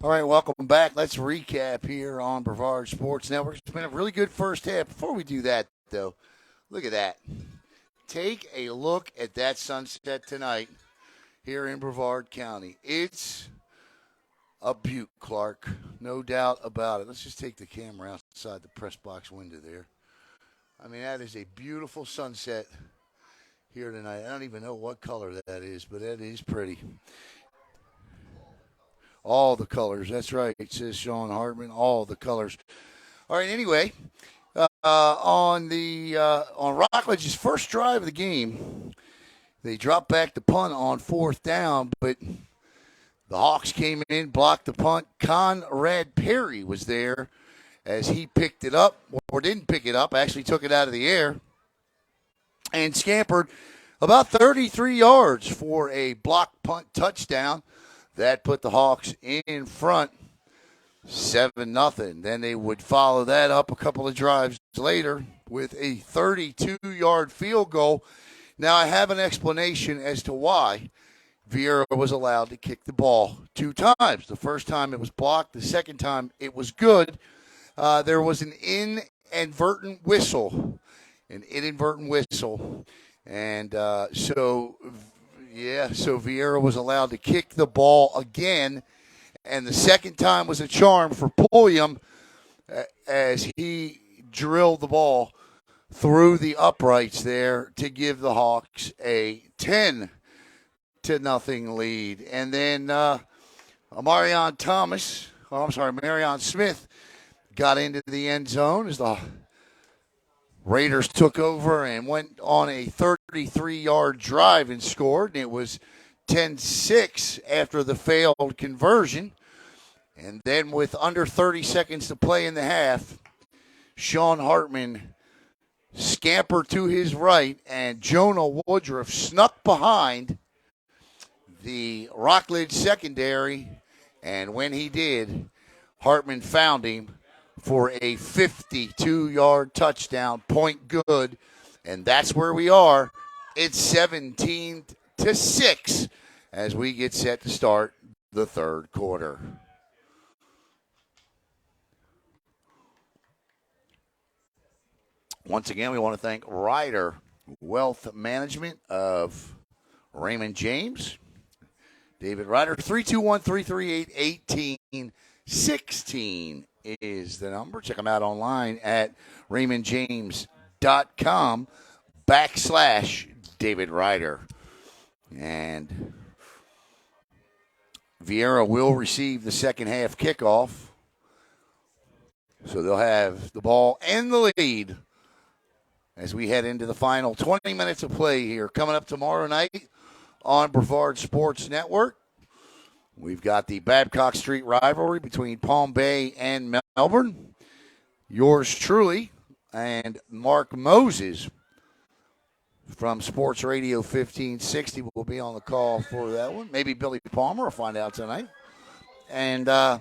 All right, welcome back. Let's recap here on Brevard Sports Network. It's been a really good first half. Before we do that, though, look at that. Take a look at that sunset tonight here in Brevard County. It's a beaut, Clark. No doubt about it. Let's just take the camera outside the press box window there. I mean, that is a beautiful sunset here tonight. I don't even know what color that is, but that is pretty. All the colors. That's right, says Sean Hartman. All the colors. All right, anyway, on Rockledge's first drive of the game, they dropped back the punt on fourth down, but the Hawks came in, blocked the punt. Conrad Perry was there as he picked it up, or didn't pick it up, actually took it out of the air, and scampered about 33 yards for a block punt touchdown. That put the Hawks in front 7-0. Then they would follow that up a couple of drives later with a 32-yard field goal. Now, I have an explanation as to why Viera was allowed to kick the ball 2 times. The first time it was blocked. The second time it was good. There was an inadvertent whistle. And so Viera was allowed to kick the ball again. And the second time was a charm for Pulliam as he drilled the ball through the uprights there to give the Hawks a 10-0 lead. And then Marion Smith got into the end zone as the Raiders took over and went on a 33-yard drive and scored. And it was 10-6 after the failed conversion. And then with under 30 seconds to play in the half, Sean Hartman scampered to his right, and Jonah Woodruff snuck behind the Rockledge secondary. And when he did, Hartman found him for a 52-yard touchdown, point good. And that's where we are. It's 17-6 as we get set to start the third quarter. Once again, we want to thank Ryder Wealth Management of Raymond James. David Ryder, 321-338-1816 is the number. Check them out online at raymondjames.com/David Ryder. And Viera will receive the second half kickoff. So they'll have the ball and the lead as we head into the final 20 minutes of play here. Coming up tomorrow night on Brevard Sports Network, we've got the Babcock Street rivalry between Palm Bay and Melbourne. Yours truly and Mark Moses from Sports Radio 1560 will be on the call for that one. Maybe Billy Palmer will find out tonight. And the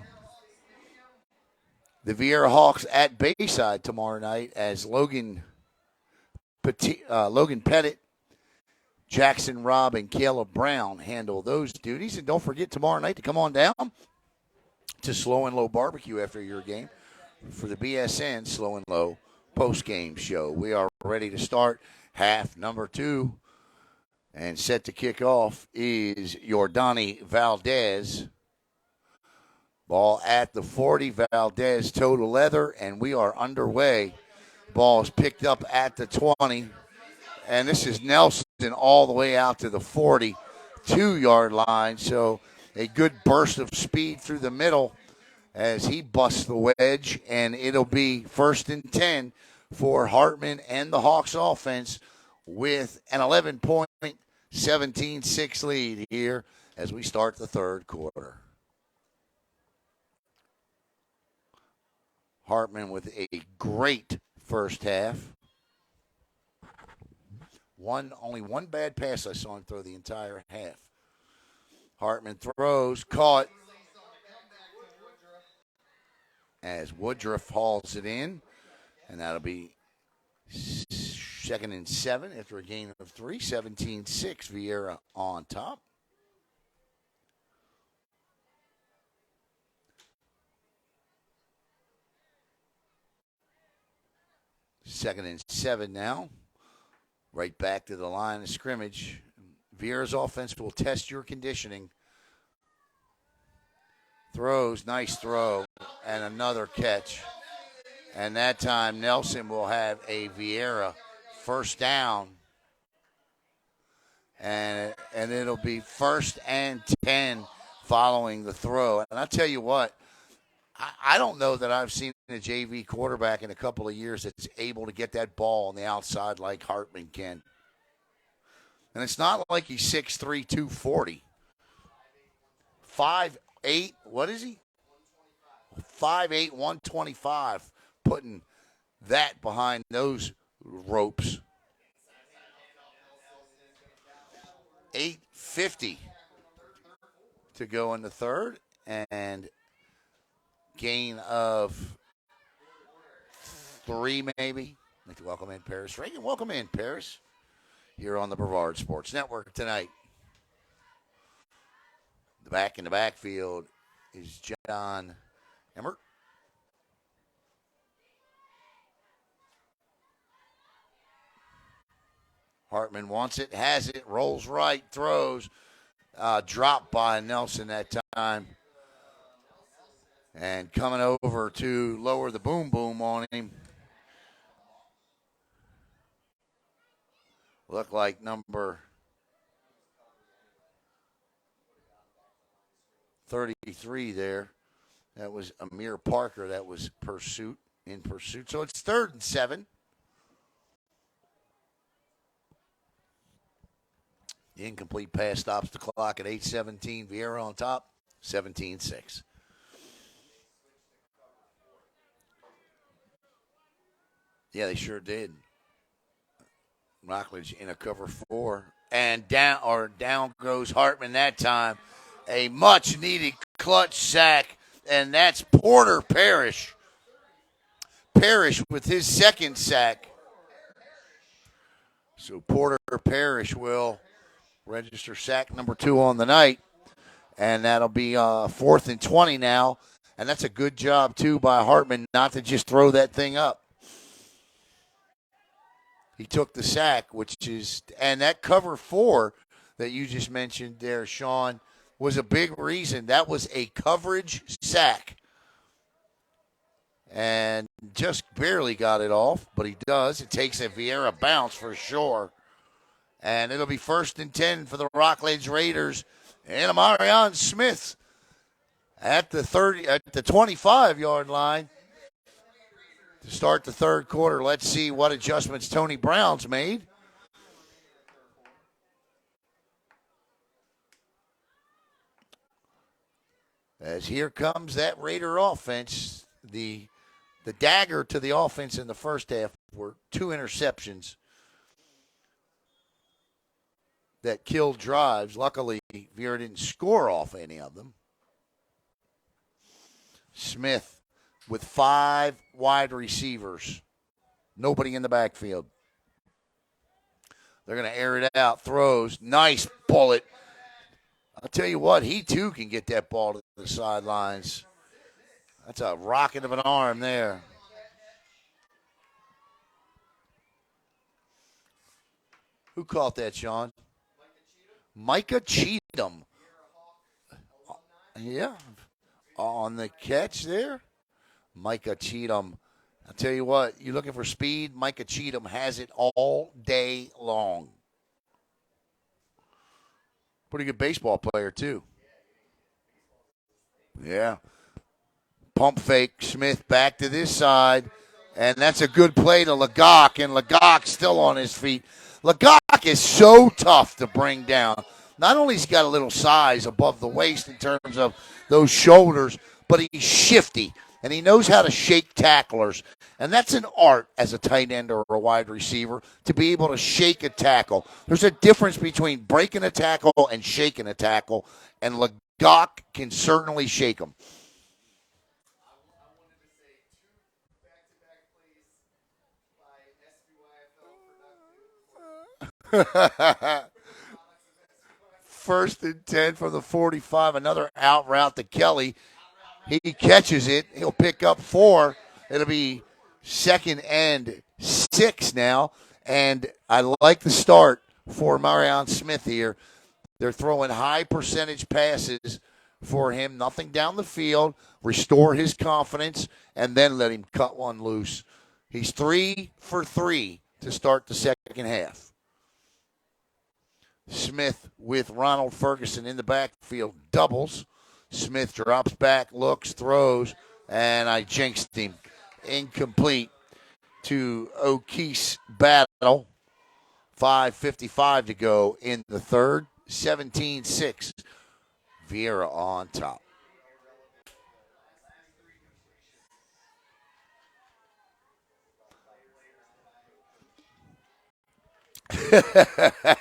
Viera Hawks at Bayside tomorrow night as Logan Pettit, Jackson Robb, and Caleb Brown handle those duties. And don't forget tomorrow night to come on down to Slow and Low Barbecue after your game for the BSN Slow and Low post-game show. We are ready to start half number 2. And set to kick off is Jordani Valdez. Ball at the 40. Valdez toe to leather, and we are underway. Ball is picked up at the 20. And this is Nelson all the way out to the 42-yard line. So a good burst of speed through the middle as he busts the wedge. And it'll be 1st and 10 for Hartman and the Hawks offense with an 11-point, 17-6 lead here as we start the third quarter. Hartman with a great first half. Only one bad pass I saw him throw the entire half. Hartman throws, caught as Woodruff hauls it in, and that'll be 2nd and 7 after a gain of 3. 17-6, Viera on top. 2nd and 7 now. Right back to the line of scrimmage. Viera's offense will test your conditioning. Throws, nice throw, and another catch. And that time Nelson will have a Viera first down. And it'll be 1st and 10 following the throw. And I'll tell you what, I don't know that I've seen a JV quarterback in a couple of years that's able to get that ball on the outside like Hartman can. And it's not like he's 6'3", 240. 5'8", what is he? 5'8", 125, putting that behind those ropes. 8:50 to go in the third, and gain of 3 maybe. I'd like to welcome in Paris Reagan. Welcome in, Paris, here on the Brevard Sports Network tonight. The back in the backfield is John Emmert. Hartman wants it, has it, rolls right, throws. Dropped by Nelson that time. And coming over to lower the boom boom on him. Looked like number 33 there. That was Amir Parker. That was in pursuit. So it's 3rd and 7. The incomplete pass stops the clock at 8:17. Viera on top, 17-6. Yeah, they sure did. Rockledge in a cover 4. And down goes Hartman that time. A much-needed clutch sack, and that's Porter Parrish. Parrish with his 2nd sack. So Porter Parrish will register sack number 2 on the night, and that'll be 4th and 20 now. And that's a good job, too, by Hartman not to just throw that thing up. He took the sack, and that cover 4 that you just mentioned there, Sean, was a big reason. That was a coverage sack. And just barely got it off, but he does. It takes a Viera bounce for sure. And it'll be 1st and 10 for the Rockledge Raiders. And Amarion Smith at the 25-yard line to start the third quarter. Let's see what adjustments Tony Brown's made. As here comes that Raider offense. The dagger to the offense in the first half were 2 interceptions that killed drives. Luckily, Viera didn't score off any of them. Smith with 5 wide receivers. Nobody in the backfield. They're going to air it out. Throws. Nice bullet. I'll tell you what, he too can get that ball to the sidelines. That's a rocket of an arm there. Who caught that, Sean? Micah Cheatham. Yeah. On the catch there. Micah Cheatham. I'll tell you what, you're looking for speed, Micah Cheatham has it all day long. Pretty good baseball player, too. Yeah. Pump fake, Smith back to this side, and that's a good play to Legock, and Legock still on his feet. Legock is so tough to bring down. Not only has he got a little size above the waist in terms of those shoulders, but he's shifty, and he knows how to shake tacklers. And that's an art as a tight end or a wide receiver, to be able to shake a tackle. There's a difference between breaking a tackle and shaking a tackle, and Legock can certainly shake them. First and 10 from the 45. Another out route to Kelly. He catches it. He'll pick up 4. It'll be 2nd and 6 now, and I like the start for Marion Smith here. They're throwing high percentage passes for him, nothing down the field, restore his confidence, and then let him cut one loose. He's 3 for 3 to start the second half. Smith with Ronald Ferguson in the backfield, doubles. Smith drops back, looks, throws, and I jinxed him. Incomplete to O'Keefe's Battle. 5:55 to go in the third. 17-6. Viera on top.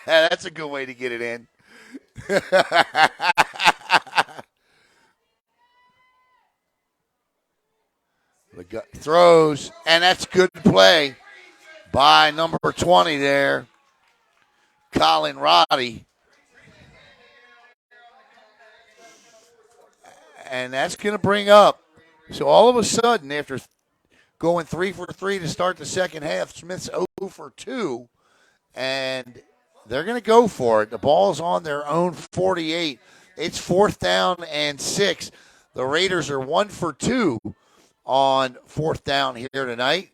That's a good way to get it in. Throws, and that's good play by number 20 there, Colin Roddy. And that's going to bring up. So all of a sudden, after going 3 for 3 to start the second half, Smith's 0 for 2, and they're going to go for it. The ball's on their own 48. It's 4th down and 6. The Raiders are 1 for 2 on 4th down here tonight.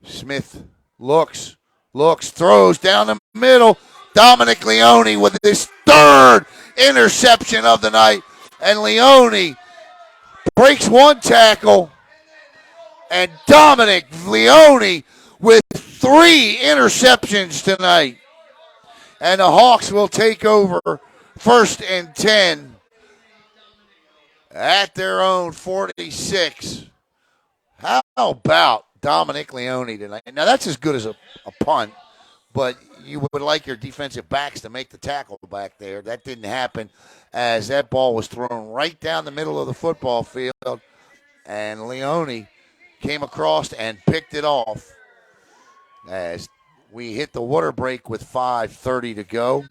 Smith looks, throws down the middle. Dominic Leone with his 3rd interception of the night. And Leone breaks one tackle. And Dominic Leone with 3 interceptions tonight. And the Hawks will take over 1st and 10 at their own 46. How about Dominic Leone tonight? Now, that's as good as a punt, but you would like your defensive backs to make the tackle back there. That didn't happen as that ball was thrown right down the middle of the football field, and Leone came across and picked it off as we hit the water break with 5:30 to go.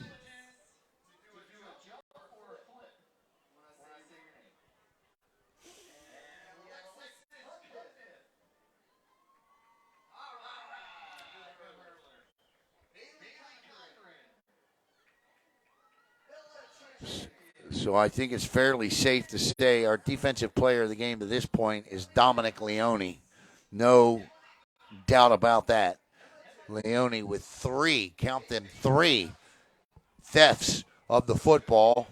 So I think it's fairly safe to say our defensive player of the game to this point is Dominic Leone. No doubt about that. Leone with 3, count them 3 thefts of the football.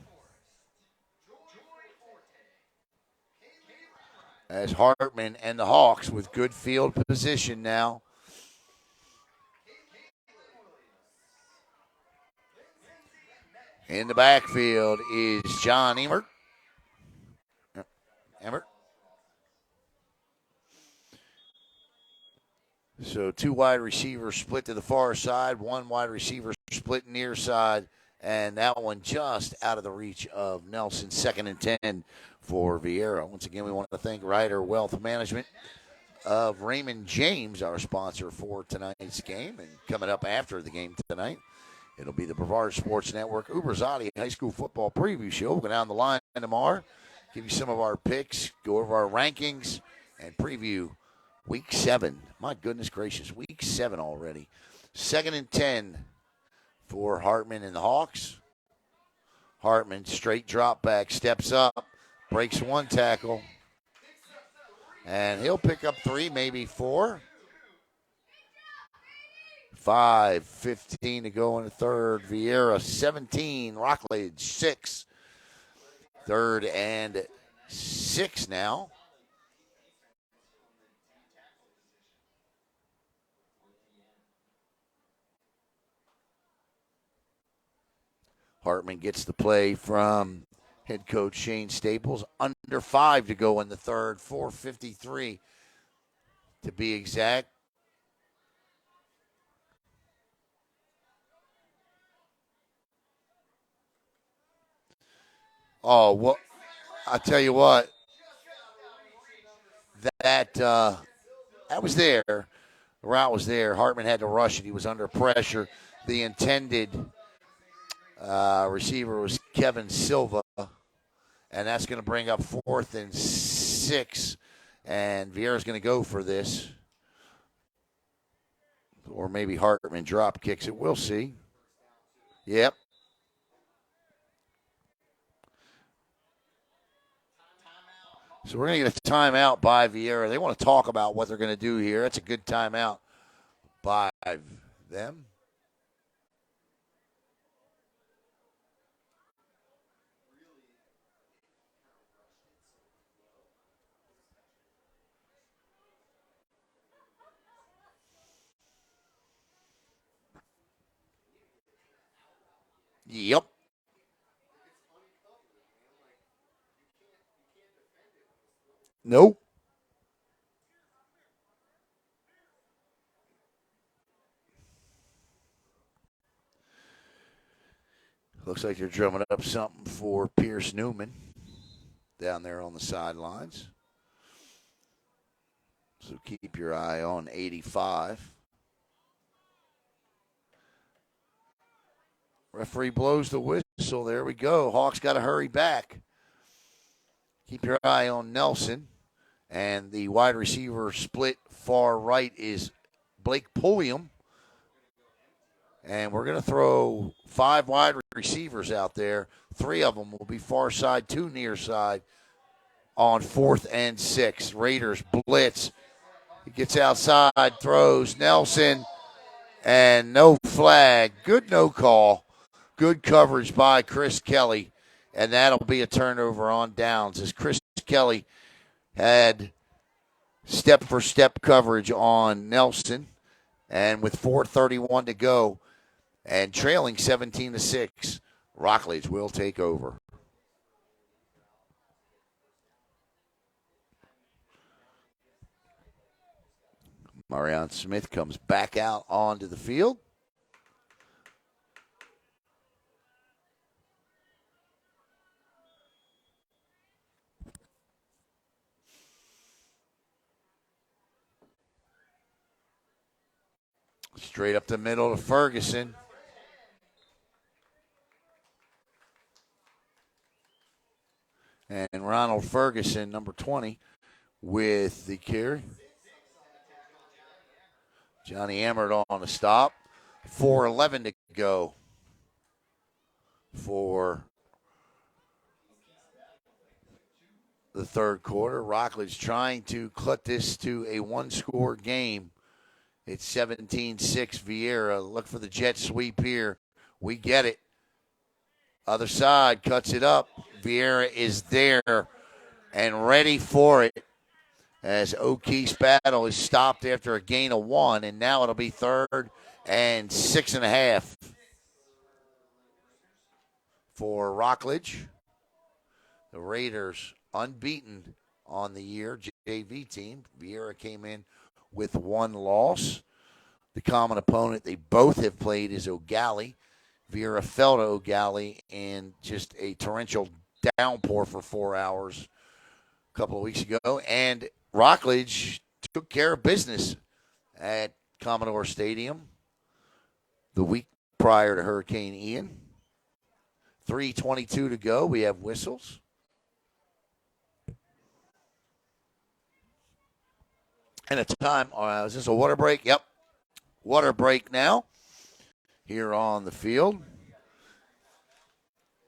As Hartman and the Hawks with good field position now. In the backfield is John Emmert. So 2 wide receivers split to the far side, 1 wide receiver split near side, and that one just out of the reach of Nelson. 2nd and 10 for Viera. Once again, we want to thank Ryder Wealth Management of Raymond James, our sponsor for tonight's game. And coming up after the game tonight, it'll be the Brevard Sports Network Uberzati High School Football Preview Show. We'll go down the line tomorrow, give you some of our picks, go over our rankings, and preview Week 7. My goodness gracious, Week 7 already. 2nd and 10 for Hartman and the Hawks. Hartman, straight drop back, steps up, breaks 1 tackle, and he'll pick up 3, maybe 4. 5:15 to go in the third. Viera 17, Rockledge 6. 3rd and 6 now. Hartman gets the play from head coach Shane Staples. Under 5 to go in the third. 4:53 to be exact. Oh, well, I tell you what, that was there. The route was there. Hartman had to rush it. He was under pressure. The intended receiver was Kevin Silva, and that's going to bring up 4th and 6. And Viera's going to go for this. Or maybe Hartman drop kicks it. We'll see. Yep. So we're going to get a timeout by Viera. They want to talk about what they're going to do here. That's a good timeout by them. Yep. Nope. Looks like they're drumming up something for Pierce Newman down there on the sidelines. So keep your eye on 85. Referee blows the whistle. There we go. Hawks got to hurry back. Keep your eye on Nelson. And the wide receiver split far right is Blake Pulliam. And we're going to throw 5 wide receivers out there. 3 of them will be far side, 2 near side on 4th and 6. Raiders blitz. He gets outside, throws Nelson, and no flag. Good no call. Good coverage by Chris Kelly. And that'll be a turnover on downs as Chris Kelly had step-for-step coverage on Nelson. And with 4:31 to go and trailing 17-6, Rockledge will take over. Marion Smith comes back out onto the field. Straight up the middle to Ferguson. And Ronald Ferguson, number 20, with the carry. Johnny Emmert on the stop. 4:11 to go for the third quarter. Rockledge trying to cut this to a one-score game. It's 17-6 Viera. Look for the jet sweep here. We get it. Other side cuts it up. Viera is there and ready for it as O'Keefe's battle is stopped after a gain of 1, and now it'll be 3rd and 6.5 for Rockledge. The Raiders unbeaten on the year, JV team. Viera came in with 1 loss. The common opponent they both have played is O'Galley. Viera fell to O'Galley in just a torrential downpour for 4 hours a couple of weeks ago. And Rockledge took care of business at Commodore Stadium the week prior to Hurricane Ian. 3:22 to go. We have whistles. And a time, is this a water break? Yep. Water break now here on the field.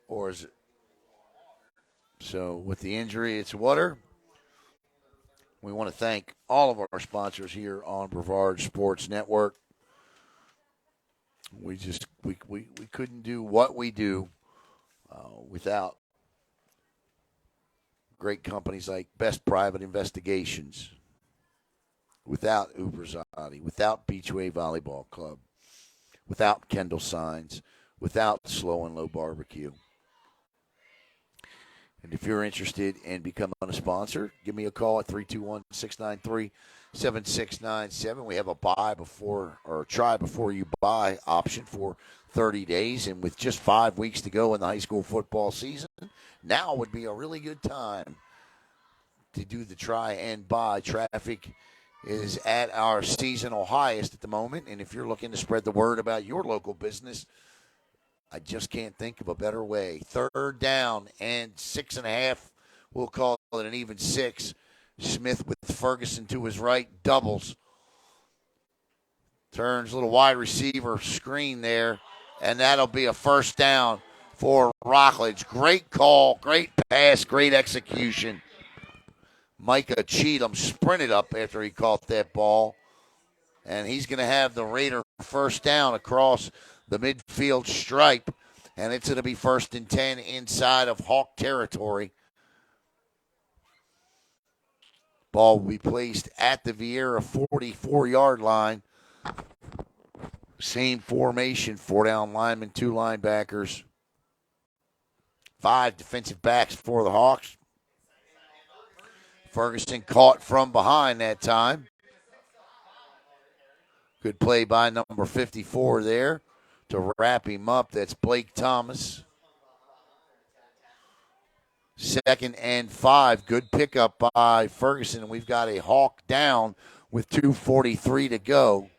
Or is it? So with the injury, it's water. We want to thank all of our sponsors here on Brevard Sports Network. We couldn't do what we do without great companies like Best Private Investigations, without Uberzati, without Beachway Volleyball Club, without Kendall Signs, without Slow and Low Barbecue. And if you're interested in becoming a sponsor, give me a call at 321-693-7697. We have a buy before or try before you buy option for 30 days. And with just 5 weeks to go in the high school football season, now would be a really good time to do the try and buy. Traffic is at our seasonal highest at the moment. And if you're looking to spread the word about your local business, I just can't think of a better way. 3rd down and 6.5. We'll call it an even 6. Smith with Ferguson to his right, doubles. Turns a little wide receiver screen there, and that'll be a first down for Rockledge. Great call, great pass, great execution. Micah Cheatham sprinted up after he caught that ball, and he's going to have the Raider first down across the midfield stripe, and it's going to be 1st and 10 inside of Hawk territory. Ball will be placed at the Viera 44-yard line. Same formation, 4 down linemen, 2 linebackers, 5 defensive backs for the Hawks. Ferguson caught from behind that time. Good play by number 54 there to wrap him up. That's Blake Thomas. 2nd and 5. Good pickup by Ferguson. We've got a Hawk down with 2:43 to go.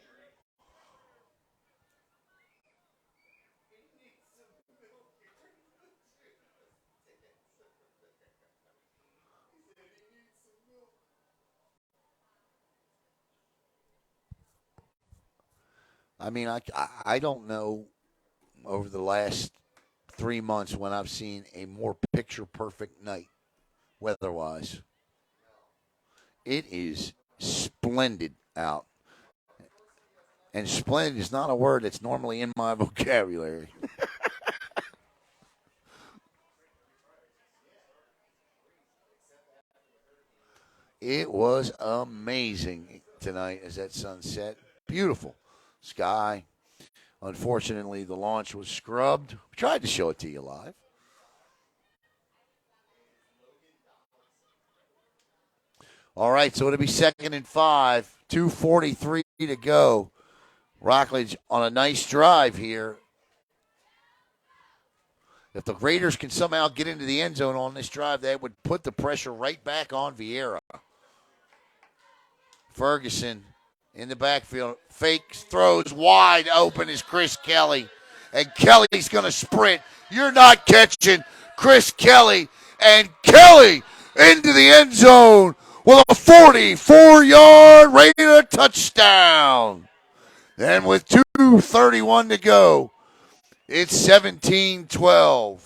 I mean, I don't know over the last 3 months when I've seen a more picture-perfect night weather-wise. It is splendid out. And splendid is not a word that's normally in my vocabulary. It was amazing tonight as that sun set. Beautiful sky. Unfortunately, the launch was scrubbed. We tried to show it to you live. All right, so it'll be 2nd and 5, 2:43 to go. Rockledge on a nice drive here. If the Raiders can somehow get into the end zone on this drive, that would put the pressure right back on Viera. Ferguson in the backfield, fakes, throws wide open is Chris Kelly. And Kelly's going to sprint. You're not catching Chris Kelly. And Kelly into the end zone with a 44-yard Raider touchdown. And with 2:31 to go, it's 17-12.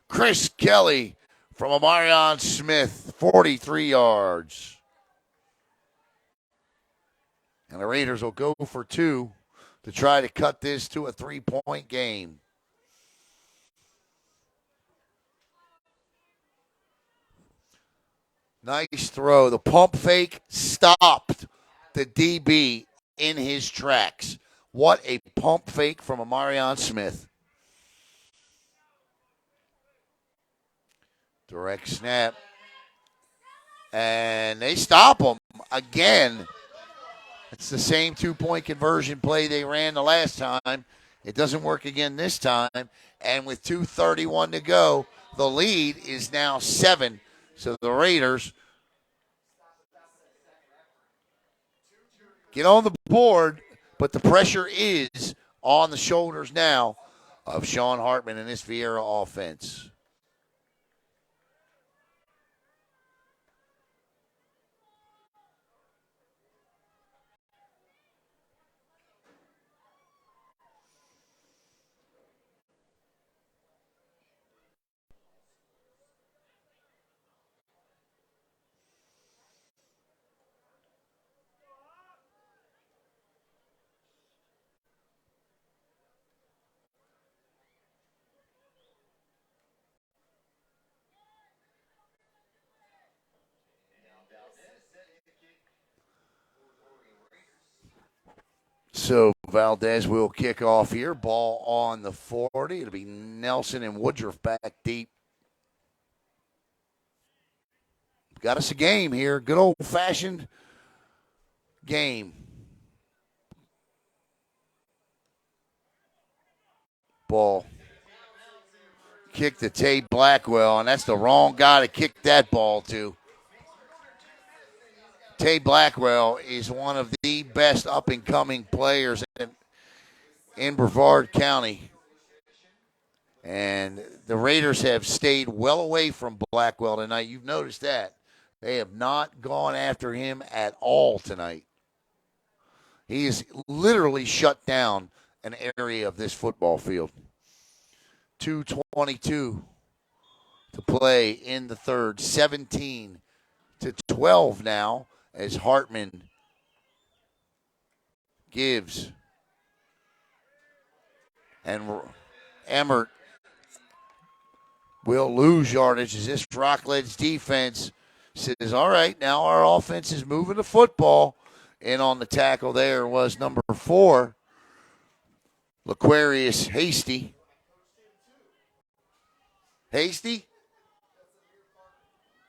Chris Kelly from Amarion Smith, 43 yards. And the Raiders will go for 2 to try to cut this to a 3-point game. Nice throw. The pump fake stopped the DB in his tracks. What a pump fake from Amarion Smith. Direct snap. And they stop him again. It's the same 2-point conversion play they ran the last time. It doesn't work again this time. And with 2:31 to go, the lead is now 7. So the Raiders get on the board, but the pressure is on the shoulders now of Sean Hartman and this Viera offense. So Valdez will kick off here. Ball on the 40. It'll be Nelson and Woodruff back deep. Got us a game here. Good old-fashioned game. Ball. Kick to Tay Blackwell, and that's the wrong guy to kick that ball to. Tay Blackwell is one of the best up-and-coming players in Brevard County. And the Raiders have stayed well away from Blackwell tonight. You've noticed that. They have not gone after him at all tonight. He has literally shut down an area of this football field. 2:22 to play in the third. 17-12 now as Hartman gives. And Emmert will lose yardage as this Rockledge defense says, all right, now our offense is moving the football. And on the tackle there was number 4, Laquarius Hasty. Hasty?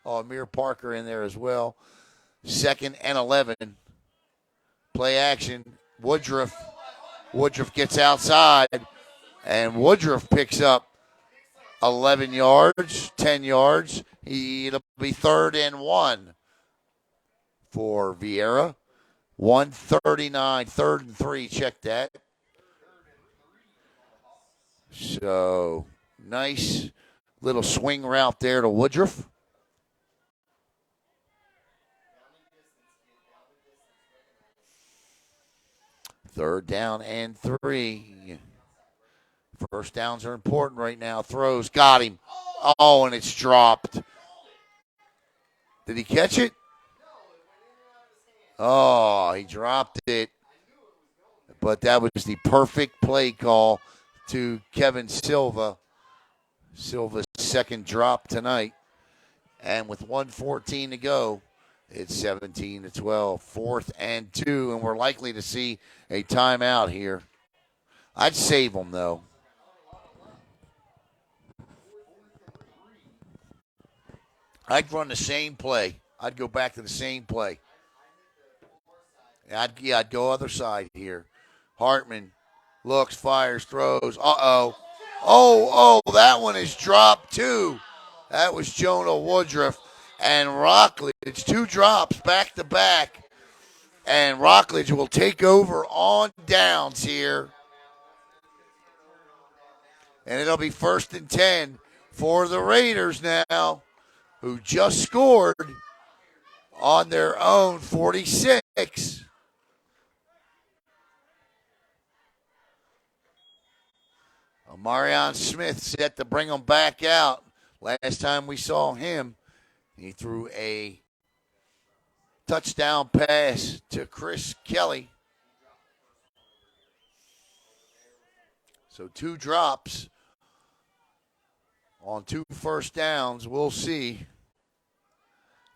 Oh, Amir Parker in there as well. 2nd and 11. Play action. Woodruff. Woodruff gets outside, and Woodruff picks up 11 yards, 10 yards. It'll be 3rd and 1 for Viera. 139, 3rd and 3. Check that. So, nice little swing route there to Woodruff. 3rd down and 3. First downs are important right now. Throws, got him. Oh, and it's dropped. Did he catch it? Oh, he dropped it. But that was the perfect play call to Kevin Silva. Silva's 2nd drop tonight. And with 1:14 to go, it's 17-12. 4th and 2, and we're likely to see a timeout here. I'd save them, though. I'd run the same play. I'd go back to the same play. I'd go other side here. Hartman looks, fires, throws. Oh, that one is dropped too. That was Jonah Woodruff. And Rockledge, 2 drops back to back. And Rockledge will take over on downs here. And it'll be 1st and 10 for the Raiders now, who just scored on their own 46. Marion Smith set to bring them back out. Last time we saw him, he threw a touchdown pass to Chris Kelly. So 2 drops on 2 first downs. We'll see.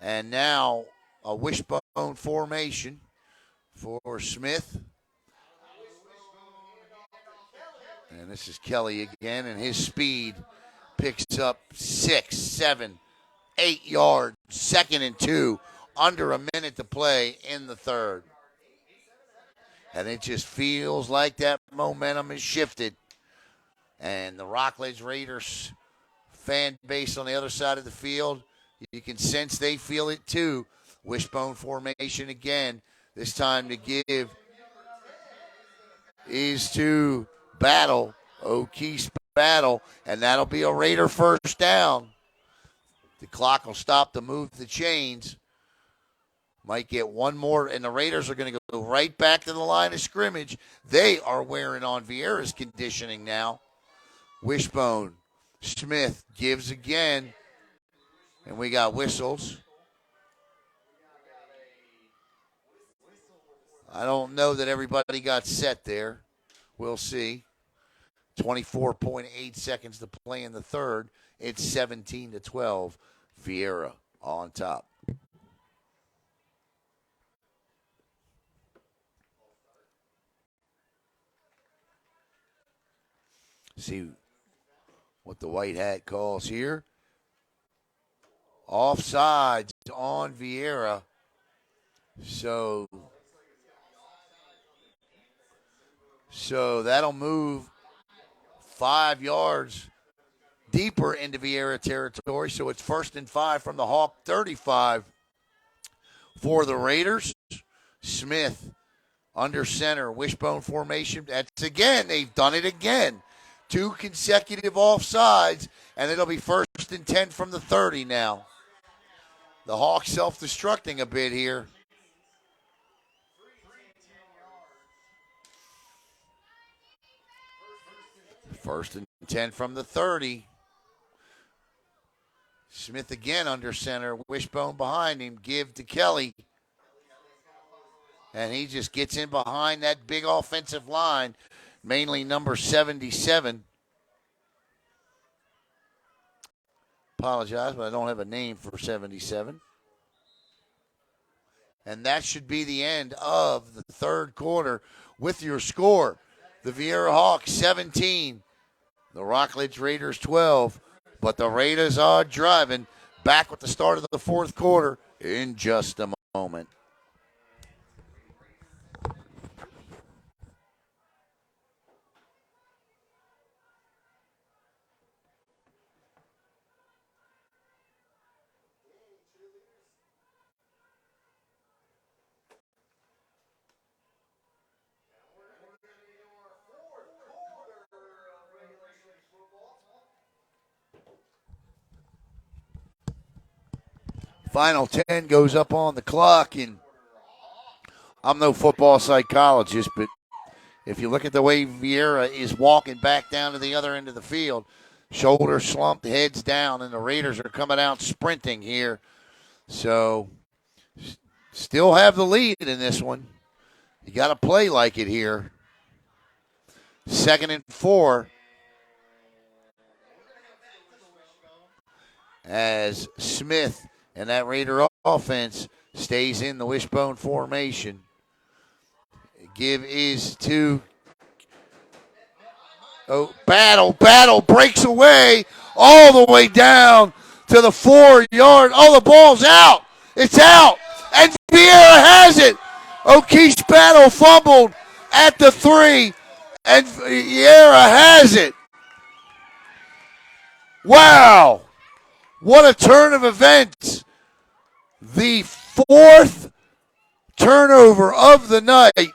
And now a wishbone formation for Smith. And this is Kelly again, and his speed picks up 6, 7, 8 yards. 2nd and 2, under a minute to play in the third. And it just feels like that momentum has shifted. And the Rockledge Raiders fan base on the other side of the field, you can sense they feel it too. Wishbone formation again. This time to give is to Battle, O'Keefe's Battle, and that'll be a Raider first down. The clock will stop to move the chains. Might get one more, and the Raiders are going to go right back to the line of scrimmage. They are wearing on Viera's conditioning now. Wishbone, Smith gives again, and we got whistles. I don't know that everybody got set there. We'll see. 24.8 seconds to play in the third. It's 17-12. Viera on top. See what the white hat calls here. Offsides on Viera. So that'll move 5 yards deeper into Viera territory. So it's 1st and 5 from the Hawk 35 for the Raiders. Smith under center, wishbone formation. That's again, they've done it again. 2 consecutive offsides, and it'll be 1st and 10 from the 30 now. The Hawks self-destructing a bit here. First and 10 from the 30. Smith again under center. Wishbone behind him. Give to Kelly. And he just gets in behind that big offensive line, mainly number 77. Apologize, but I don't have a name for 77. And that should be the end of the third quarter with your score. The Viera Hawks 17, the Rockledge Raiders 12. But the Raiders are driving. Back with the start of the fourth quarter in just a moment. Final 10 goes up on the clock, and I'm no football psychologist, but if you look at the way Viera is walking back down to the other end of the field, shoulders slumped, heads down, and the Raiders are coming out sprinting here. So still have the lead in this one. You got to play like it here. 2nd and 4. As Smith and that Raider offense stays in the wishbone formation. Give is to Battle breaks away all the way down to the 4-yard. Oh, the ball's out. It's out. And Viera has it. O'Keefe Battle fumbled at the 3. And Viera has it. Wow. What a turn of events. The 4th turnover of the night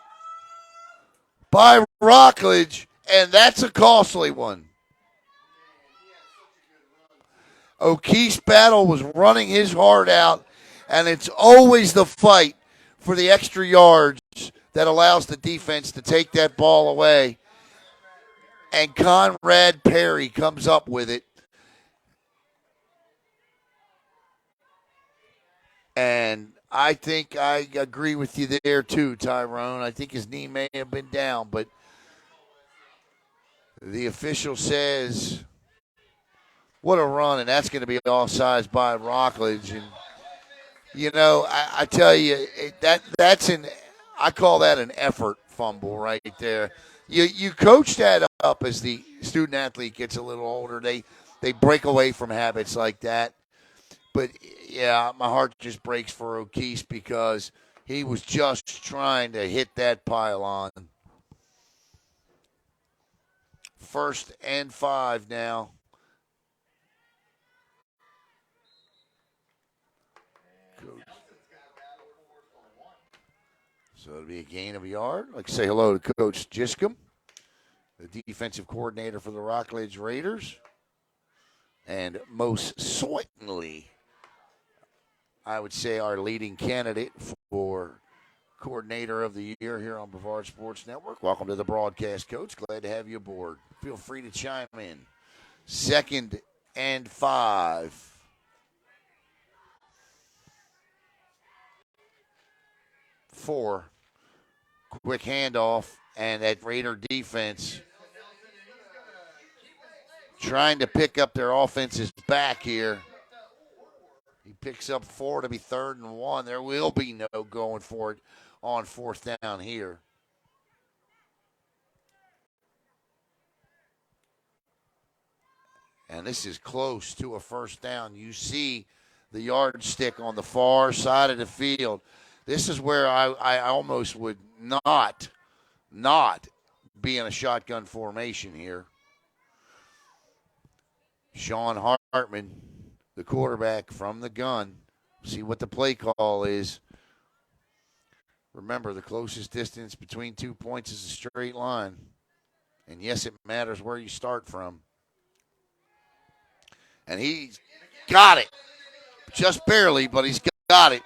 by Rockledge, and that's a costly one. O'Keefe Battle was running his heart out, and it's always the fight for the extra yards that allows the defense to take that ball away. And Conrad Perry comes up with it. And I think I agree with you there too, Tyrone. I think his knee may have been down, but the official says, what a run, and that's going to be offsides by Rockledge. And, you know, I tell you, I call that an effort fumble right there. You coach that up as the student athlete gets a little older. They break away from habits like that. But, yeah, my heart just breaks for O'Keefe because he was just trying to hit that pylon. 1st and 5 now. So it'll be a gain of a yard. I'd like to say hello to Coach Giscombe, the defensive coordinator for the Rockledge Raiders. And most certainly, I would say our leading candidate for coordinator of the year here on Brevard Sports Network. Welcome to the broadcast, Coach. Glad to have you aboard. Feel free to chime in. 2nd and 5. Four. Quick handoff, and that Raider defense trying to pick up their offense's back here. He picks up 4 to be 3rd and 1. There will be no going for it on 4th down here. And this is close to a 1st down. You see the yardstick on the far side of the field. This is where I almost would not be in a shotgun formation here. Sean Hartman, the quarterback from the gun. See what the play call is. Remember, the closest distance between 2 points is a straight line. And yes, it matters where you start from. And he's got it. Just barely, but he's got it.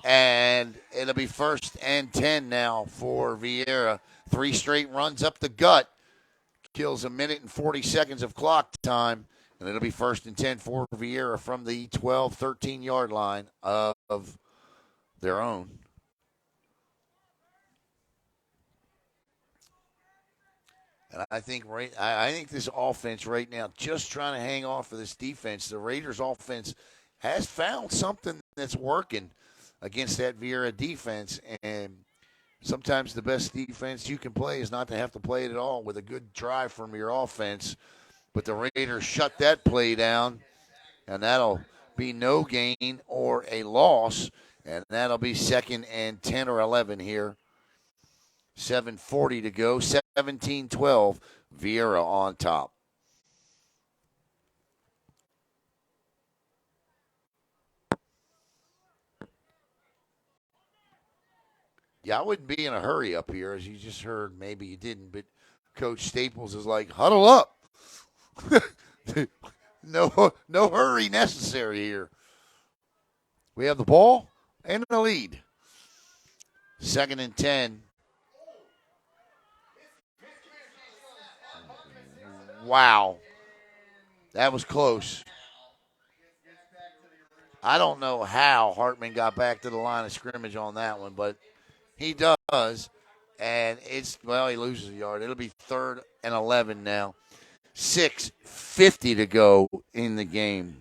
And it'll be 1st and 10 now for Viera. 3 straight runs up the gut. Kills a minute and 40 seconds of clock time, and it'll be 1st and 10 for Viera from the 12, 13-yard line of their own. And I think I think this offense right now, just trying to hang off of this defense, the Raiders' offense has found something that's working against that Viera defense. And sometimes the best defense you can play is not to have to play it at all with a good drive from your offense. But the Raiders shut that play down, and that'll be no gain or a loss. And that'll be 2nd and 10 or 11 here. 7:40 to go, 17-12, Viera on top. Yeah, I wouldn't be in a hurry up here, as you just heard. Maybe you didn't, but Coach Staples is like, huddle up. No hurry necessary here. We have the ball and the lead. 2nd and 10. Wow. That was close. I don't know how Hartman got back to the line of scrimmage on that one, but he does. And he loses a yard. It'll be 3rd and 11 now. 6:50 to go in the game.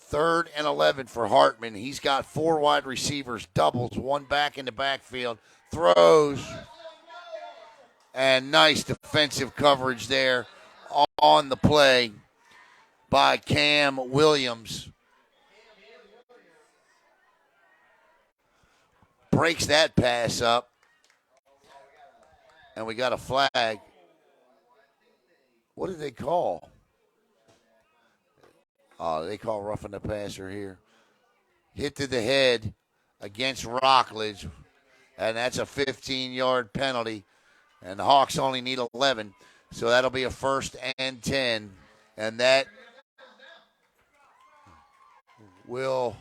Third and 11 for Hartman. He's got 4 wide receivers, doubles, 1 back in the backfield, throws, and nice defensive coverage there on the play by Cam Williams. Breaks that pass up, and we got a flag. What did they call? Oh, they call roughing the passer here. Hit to the head against Rockledge, and that's a 15-yard penalty. And the Hawks only need 11, so that'll be a 1st and 10. And that will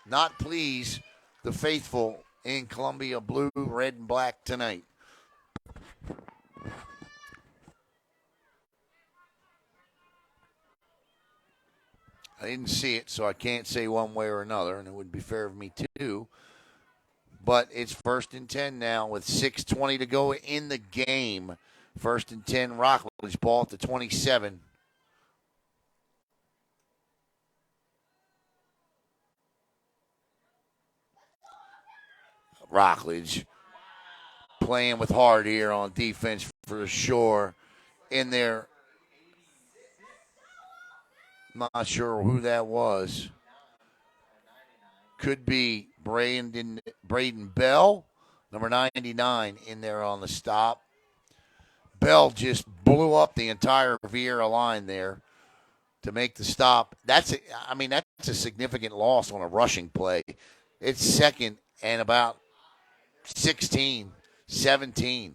not please the faithful in Columbia blue, red, and black tonight. I didn't see it, so I can't say one way or another, and it would be fair of me too. But it's 1st and 10 now with 6:20 to go in the game. 1st and 10, Rockledge, ball at the 27. Rockledge playing with heart here on defense for sure. In there, not sure who that was. Could be Braden Bell, number 99, in there on the stop. Bell just blew up the entire Viera line there to make the stop. That's a significant loss on a rushing play. It's 2nd and about 16, 17.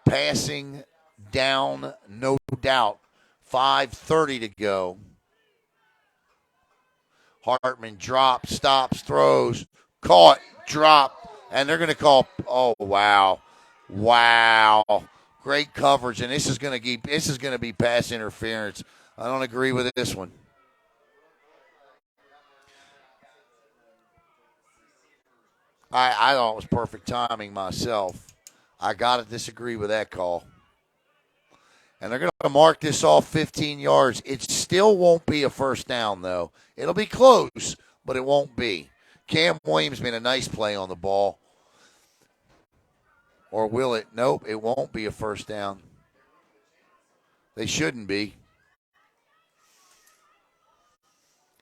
Passing down, no doubt. 5:30 to go. Hartman drops, stops, throws, caught, dropped, and they're going to call. Oh wow, great coverage, and this is going to be pass interference. I don't agree with this one. I thought it was perfect timing myself. I got to disagree with that call. And they're going to mark this off 15 yards. It still won't be a 1st down, though. It'll be close, but it won't be. Cam Williams made a nice play on the ball. Or will it? Nope, it won't be a 1st down. They shouldn't be.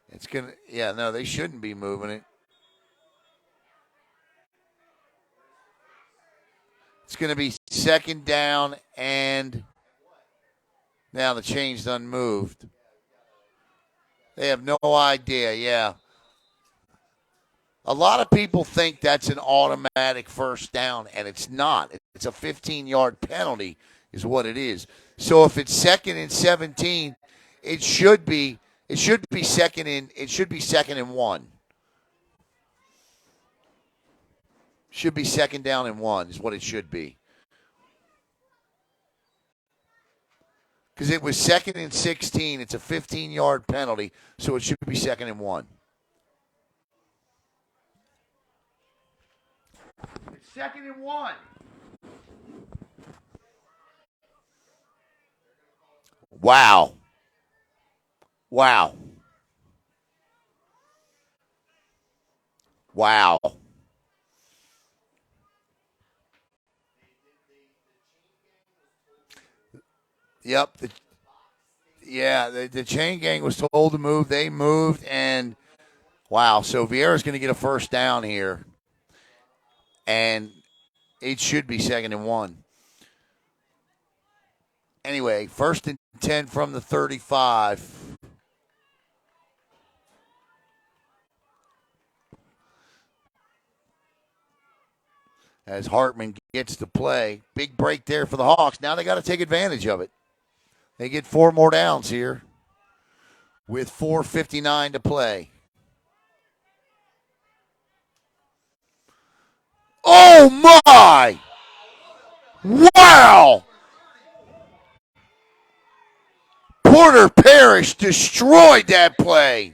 They shouldn't be moving it. It's going to be 2nd down, and now the chain's done moved. They have no idea, yeah. A lot of people think that's an automatic 1st down, and it's not. It's a 15-yard penalty is what it is. So if it's 2nd and 17, it should be second and 1. Should be 2nd down and 1 is what it should be. Because it was 2nd and 16. It's a 15-yard penalty, so it should be 2nd and 1. It's 2nd and 1. Wow. Wow. Wow. Yep. The chain gang was told to move. They moved, and wow. So Viera's going to get a first down here, and it should be 2nd and 1. Anyway, 1st and 10 from the 35. As Hartman gets to play. Big break there for the Hawks. Now they got to take advantage of it. They get 4 more downs here with 4:59 to play. Oh, my! Wow! Porter Parrish destroyed that play.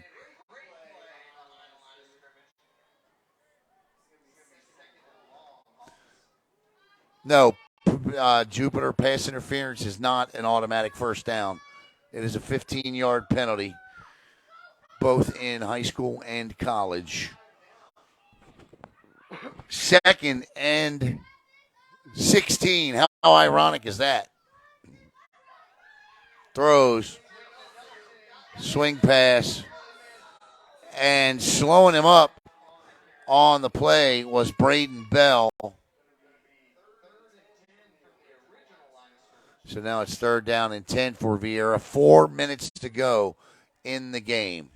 No, Jupiter pass interference is not an automatic first down. It is a 15-yard penalty, both in high school and college. 2nd and 16. How ironic is that? Throws, swing pass, and slowing him up on the play was Braden Bell. So now it's 3rd down and 10 for Viera. 4 minutes to go in the game.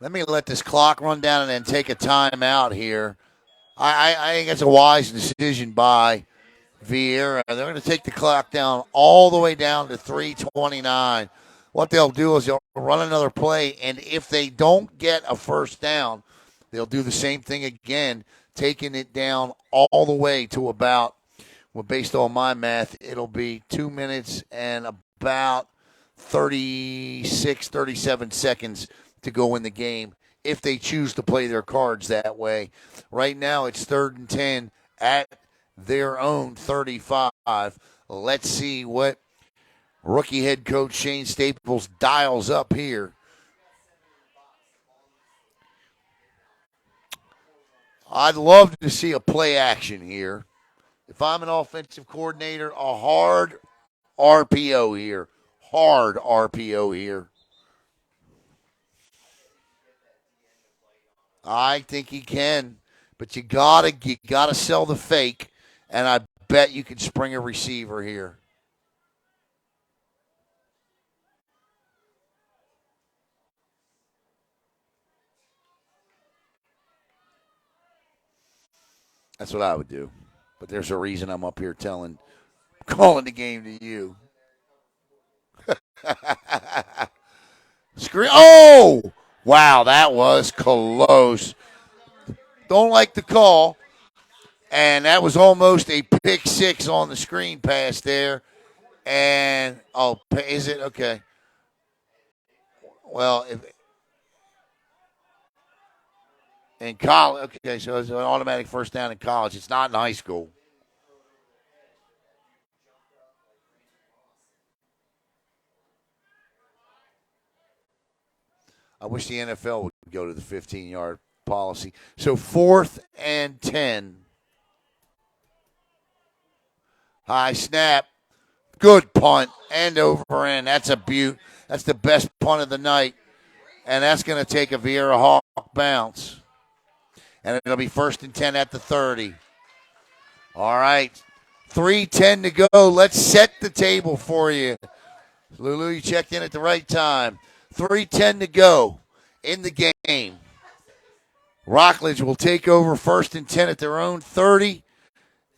Let me let this clock run down and then take a timeout here. I think that's a wise decision by Viera. They're going to take the clock down all the way down to 3:29. What they'll do is they'll run another play, and if they don't get a first down, they'll do the same thing again, taking it down all the way to about, well, based on my math, it'll be 2 minutes and about 36, 37 seconds to go in the game if they choose to play their cards that way. Right now it's 3rd and 10 at their own 35. Let's see what rookie head coach Shane Staples dials up here. I'd love to see a play action here. If I'm an offensive coordinator, a hard RPO here. Hard RPO here. I think he can, but you gotta sell the fake, and I bet you can spring a receiver here. That's what I would do. But there's a reason I'm up here calling the game to you. Screen. Oh, wow, that was close. Don't like the call. And that was almost a pick six on the screen pass there. And, is it? Okay. Well, in college, okay, so it's an automatic first down in college. It's not in high school. I wish the NFL would go to the 15-yard policy. So 4th and 10. High snap. Good punt. End over end. That's a beaut. That's the best punt of the night. And that's going to take a Viera Hawk bounce. And it'll be 1st and 10 at the 30. All right. 3:10 to go. Let's set the table for you. Lulu, you checked in at the right time. 3:10 to go in the game. Rockledge will take over 1st and 10 at their own 30.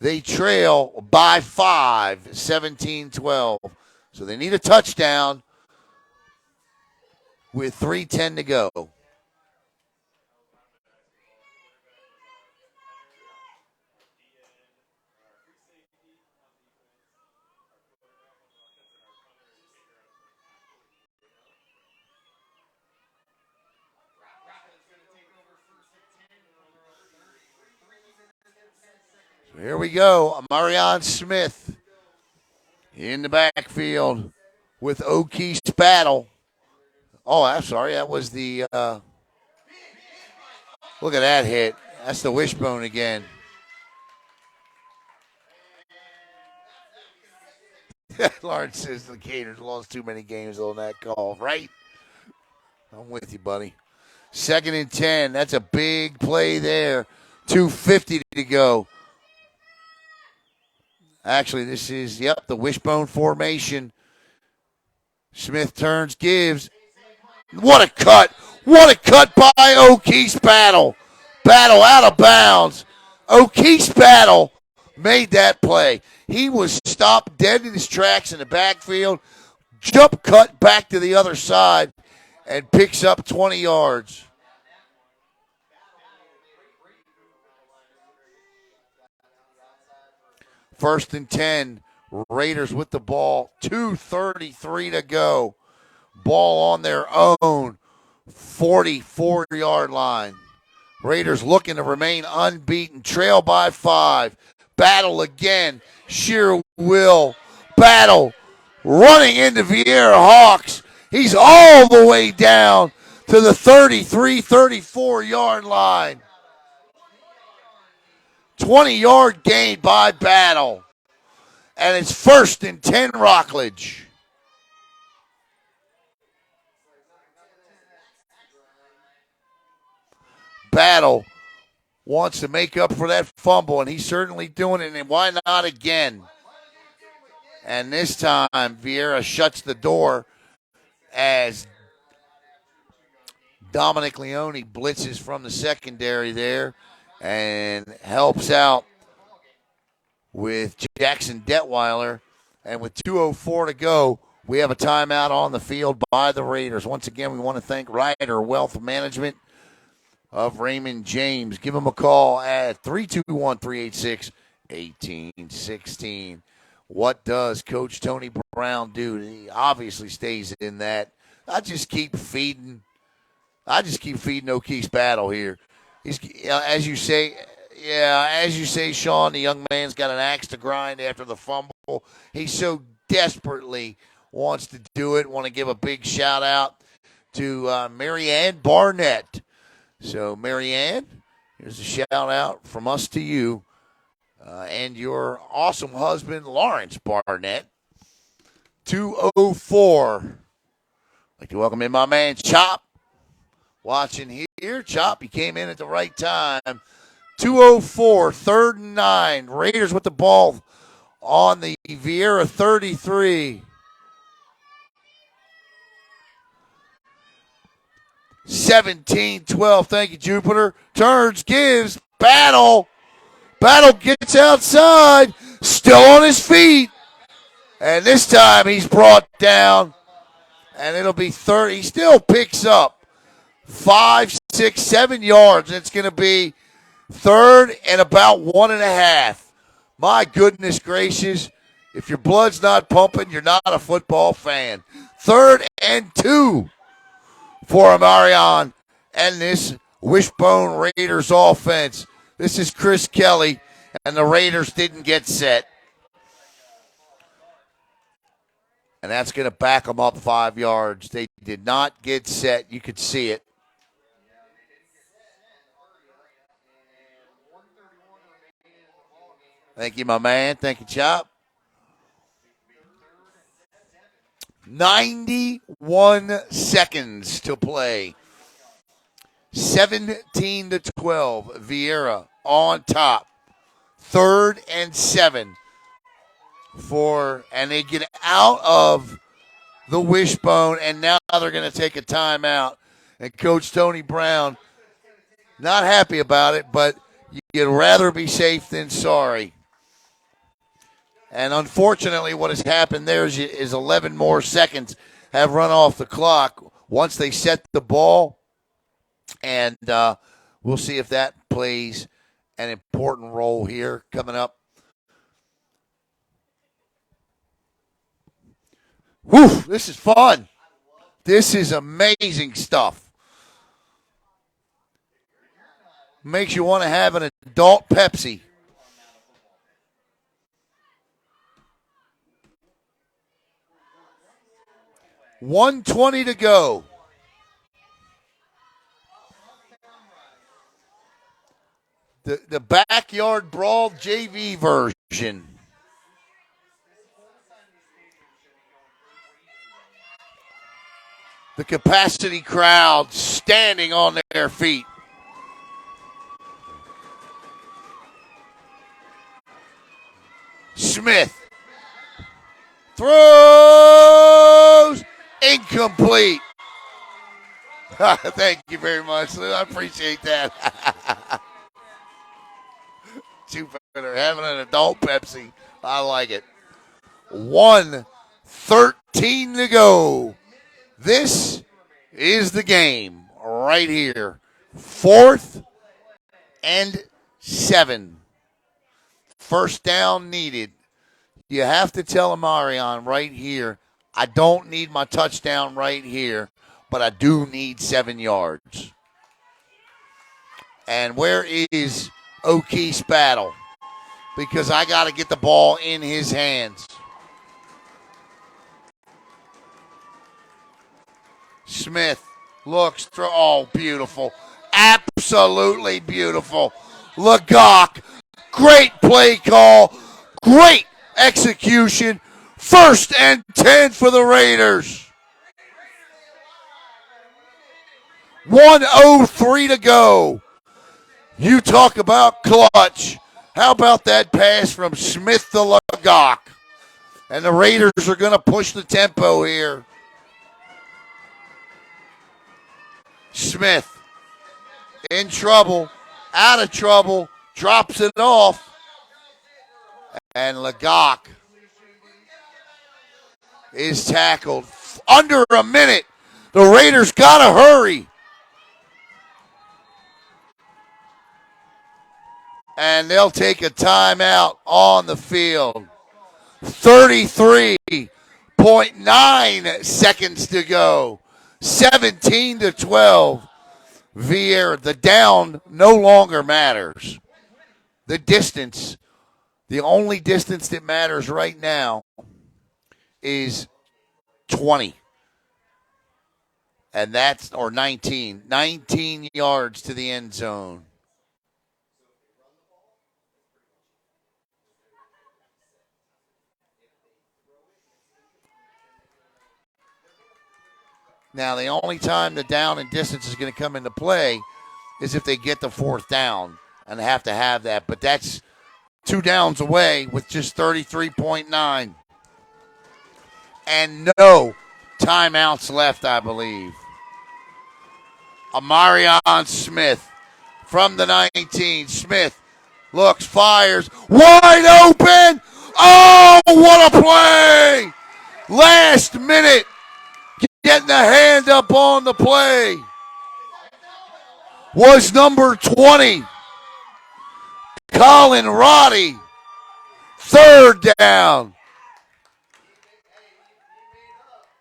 They trail by 5, 17-12. So they need a touchdown with 3:10 to go. So here we go. Marion Smith in the backfield with O'Keefe's battle. Oh, I'm sorry. That was the look at that hit. That's the wishbone again. Lawrence says the Gators lost too many games on that call, right? I'm with you, buddy. 2nd and 10. That's a big play there. 2:50 to go. Actually, this is, the wishbone formation. Smith turns, gives. What a cut. What a cut by O'Keefe's battle. Battle out of bounds. O'Keefe's battle made that play. He was stopped dead in his tracks in the backfield. Jump cut back to the other side and picks up 20 yards. First and 10. Raiders with the ball. 2:33 to go. Ball on their own 44-yard line. Raiders looking to remain unbeaten. Trail by 5. Battle again. Sheer will. Battle. Running into Viera Hawks. He's all the way down to the 33, 34-yard line. 20-yard gain by Battle. And it's 1st and 10 Rockledge. Battle wants to make up for that fumble, and he's certainly doing it, and why not again? And this time, Viera shuts the door as Dominic Leone blitzes from the secondary there and helps out with Jackson Detweiler. And with 2:04 to go, we have a timeout on the field by the Raiders. Once again, we want to thank Ryder Wealth Management of Raymond James. Give them a call at 321-386-1816. What does Coach Tony Brown do? He obviously stays in that. I just keep feeding O'Keefe's battle here. He's, as you say, Sean, the young man's got an axe to grind after the fumble. He so desperately wants to do it. Want to give a big shout out to Marianne Barnett. So, Marianne, here's a shout out from us to you and your awesome husband, Lawrence Barnett. 2:04. I'd like to welcome in my man, Chop. Watching here. Chop, he came in at the right time. 2:04, 3rd and 9. Raiders with the ball on the Viera 33. 17-12. Thank you, Jupiter. Turns, gives, Battle. Battle gets outside. Still on his feet. And this time he's brought down. And it'll be 30. He still picks up 5, 6, 7 yards. It's going to be 3rd and about 1.5. My goodness gracious. If your blood's not pumping, you're not a football fan. 3rd and 2 for Marion and this Wishbone Raiders offense. This is Chris Kelly, and the Raiders didn't get set. And that's going to back them up 5 yards. They did not get set. You could see it. Thank you, my man. Thank you, Chop. 91 seconds to play. 17-12. Viera on top. 3rd and 7 and they get out of the wishbone, and now they're going to take a timeout. And Coach Tony Brown, not happy about it, but you'd rather be safe than sorry. And unfortunately, what has happened there is 11 more seconds have run off the clock once they set the ball. And we'll see if that plays an important role here coming up. Whew, this is fun. This is amazing stuff. Makes you want to have an adult Pepsi. $1:20 to go. The Backyard Brawl JV version. The capacity crowd standing on their feet. Smith throws incomplete. Thank you very much. I appreciate that. Jupiter having an adult Pepsi. I like it. 1:13 to go. This is the game right here. 4th and 7. First down needed. You have to tell Amarion right here, I don't need my touchdown right here, but I do need 7 yards. And where is O'Keefe's battle? Because I got to get the ball in his hands. Smith looks through. Oh, beautiful. Absolutely beautiful. Legock, great play call. Great execution. 1st and 10 for the Raiders. 1:03 to go. You talk about clutch. How about that pass from Smith to Legock? And the Raiders are going to push the tempo here. Smith in trouble, out of trouble, drops it off. And Legock is tackled. Under a minute. The Raiders got to hurry. And they'll take a timeout on the field. 33.9 seconds to go. 17-12. Viera, the down no longer matters. The distance, the only distance that matters right now is 20. And that's, or 19. 19 yards to the end zone. Now, the only time the down and distance is going to come into play is if they get the 4th down and have to have that. But that's 2 downs away with just 33.9. And no timeouts left, I believe. Amarion Smith from the 19. Smith looks, fires, wide open. Oh, what a play! Last minute. Getting a hand up on the play was number 20, Colin Roddy. 3rd down.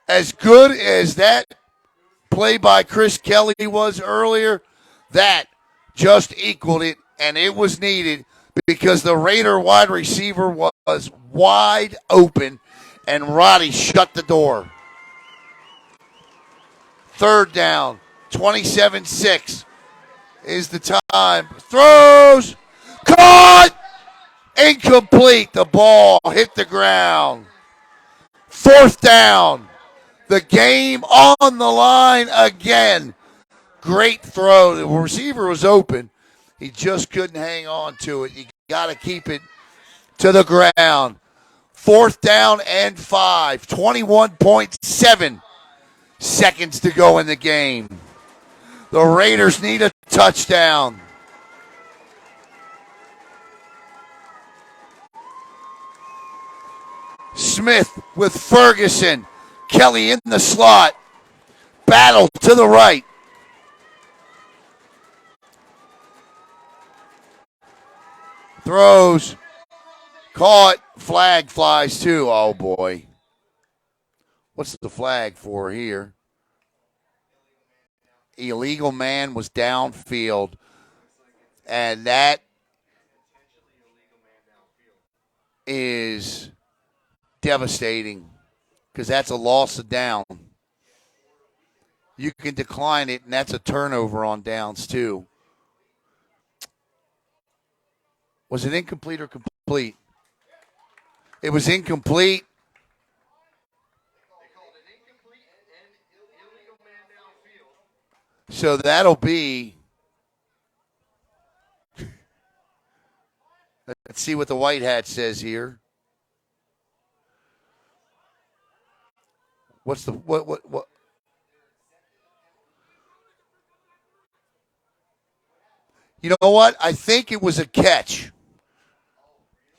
As good as that play by Chris Kelly was earlier, that just equaled it, and it was needed because the Raider wide receiver was wide open, and Roddy shut the door. 3rd down, 27-6 is the time. Throws, caught, incomplete. The ball hit the ground. 4th down, The game on the line again. Great throw. The receiver was open. He just couldn't hang on to it. You got to keep it to the ground. 4th down and 5. 21.7 seconds to go in the game. The Raiders need a touchdown. Smith with Ferguson. Kelly in the slot. Battle to the right. Throws. Caught. Flag flies too. Oh, boy. What's the flag for here? Illegal man was downfield. And that is devastating because that's a loss of down. You can decline it, and that's a turnover on downs too. Was it incomplete or complete? It was incomplete. So that'll be. Let's see what the white hat says here. What's the what? You know what? I think it was a catch.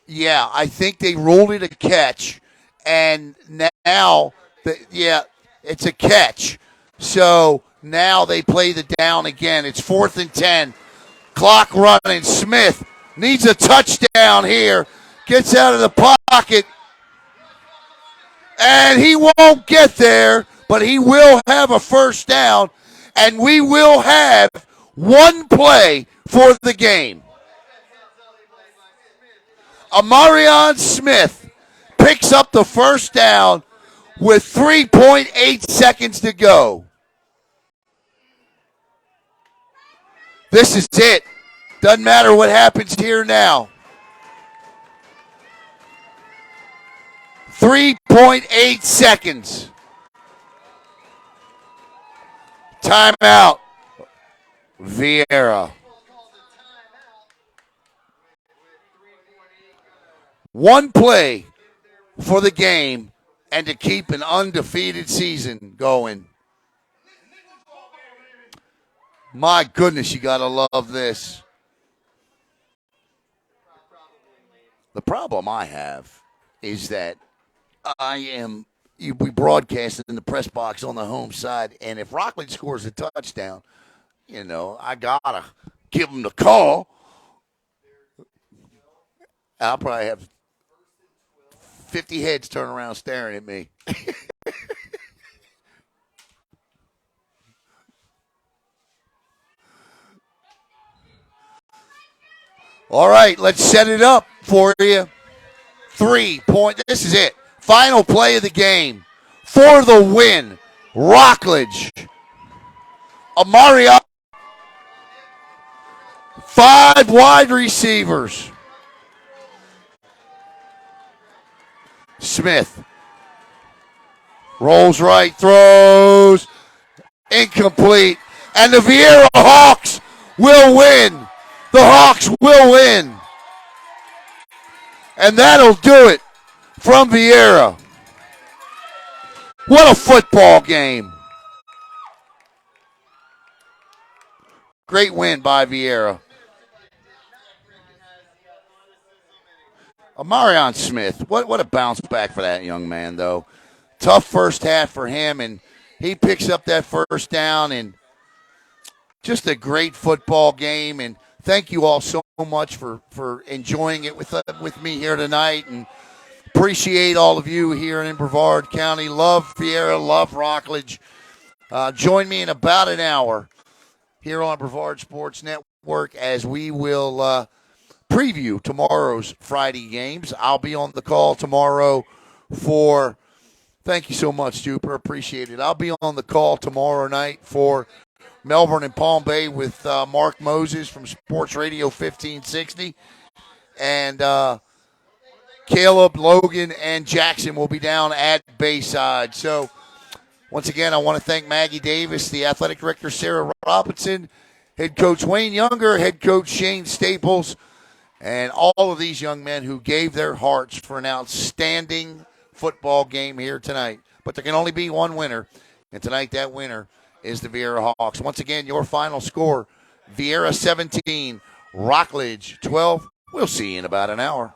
Yeah, I think they ruled it a catch, and now, it's a catch. So now they play the down again. It's 4th and 10. Clock running. Smith needs a touchdown here. Gets out of the pocket, and he won't get there, but he will have a first down, and we will have one play for the game. Amarion Smith picks up the first down with 3.8 seconds to go. This is it. Doesn't matter what happens here now. 3.8 seconds. Timeout. Viera. One play for the game and to keep an undefeated season going. My goodness, you got to love this. The problem I have is that we broadcast in the press box on the home side, and if Rockledge scores a touchdown, I got to give them the call. I'll probably have 50 heads turn around staring at me. All right, let's set it up for you. 3 point. This is it. Final play of the game for the win. Rockledge. Amario. 5 wide receivers. Smith. Rolls right, throws. Incomplete. And the Viera Hawks will win. The Hawks will win. And that'll do it from Viera. What a football game. Great win by Viera. Amarion Smith, what a bounce back for that young man, though. Tough first half for him, and he picks up that first down, and just a great football game. And thank you all so much for enjoying it with me here tonight, and appreciate all of you here in Brevard County. Love Viera, love Rockledge. Join me in about an hour here on Brevard Sports Network as we will preview tomorrow's Friday games. I'll be on the call tomorrow for, thank you so much, Duper, appreciate it. I'll be on the call tomorrow night for Melbourne and Palm Bay with Mark Moses from Sports Radio 1560. And Caleb, Logan, and Jackson will be down at Bayside. So Once again, I want to thank Maggie Davis, the athletic director Sarah Robinson, head coach Wayne Younger, head coach Shane Staples, and all of these young men who gave their hearts for an outstanding football game here tonight. But there can only be one winner, and tonight that winner is the Viera Hawks. Once again, your final score, Viera 17, Rockledge 12. We'll see you in about an hour.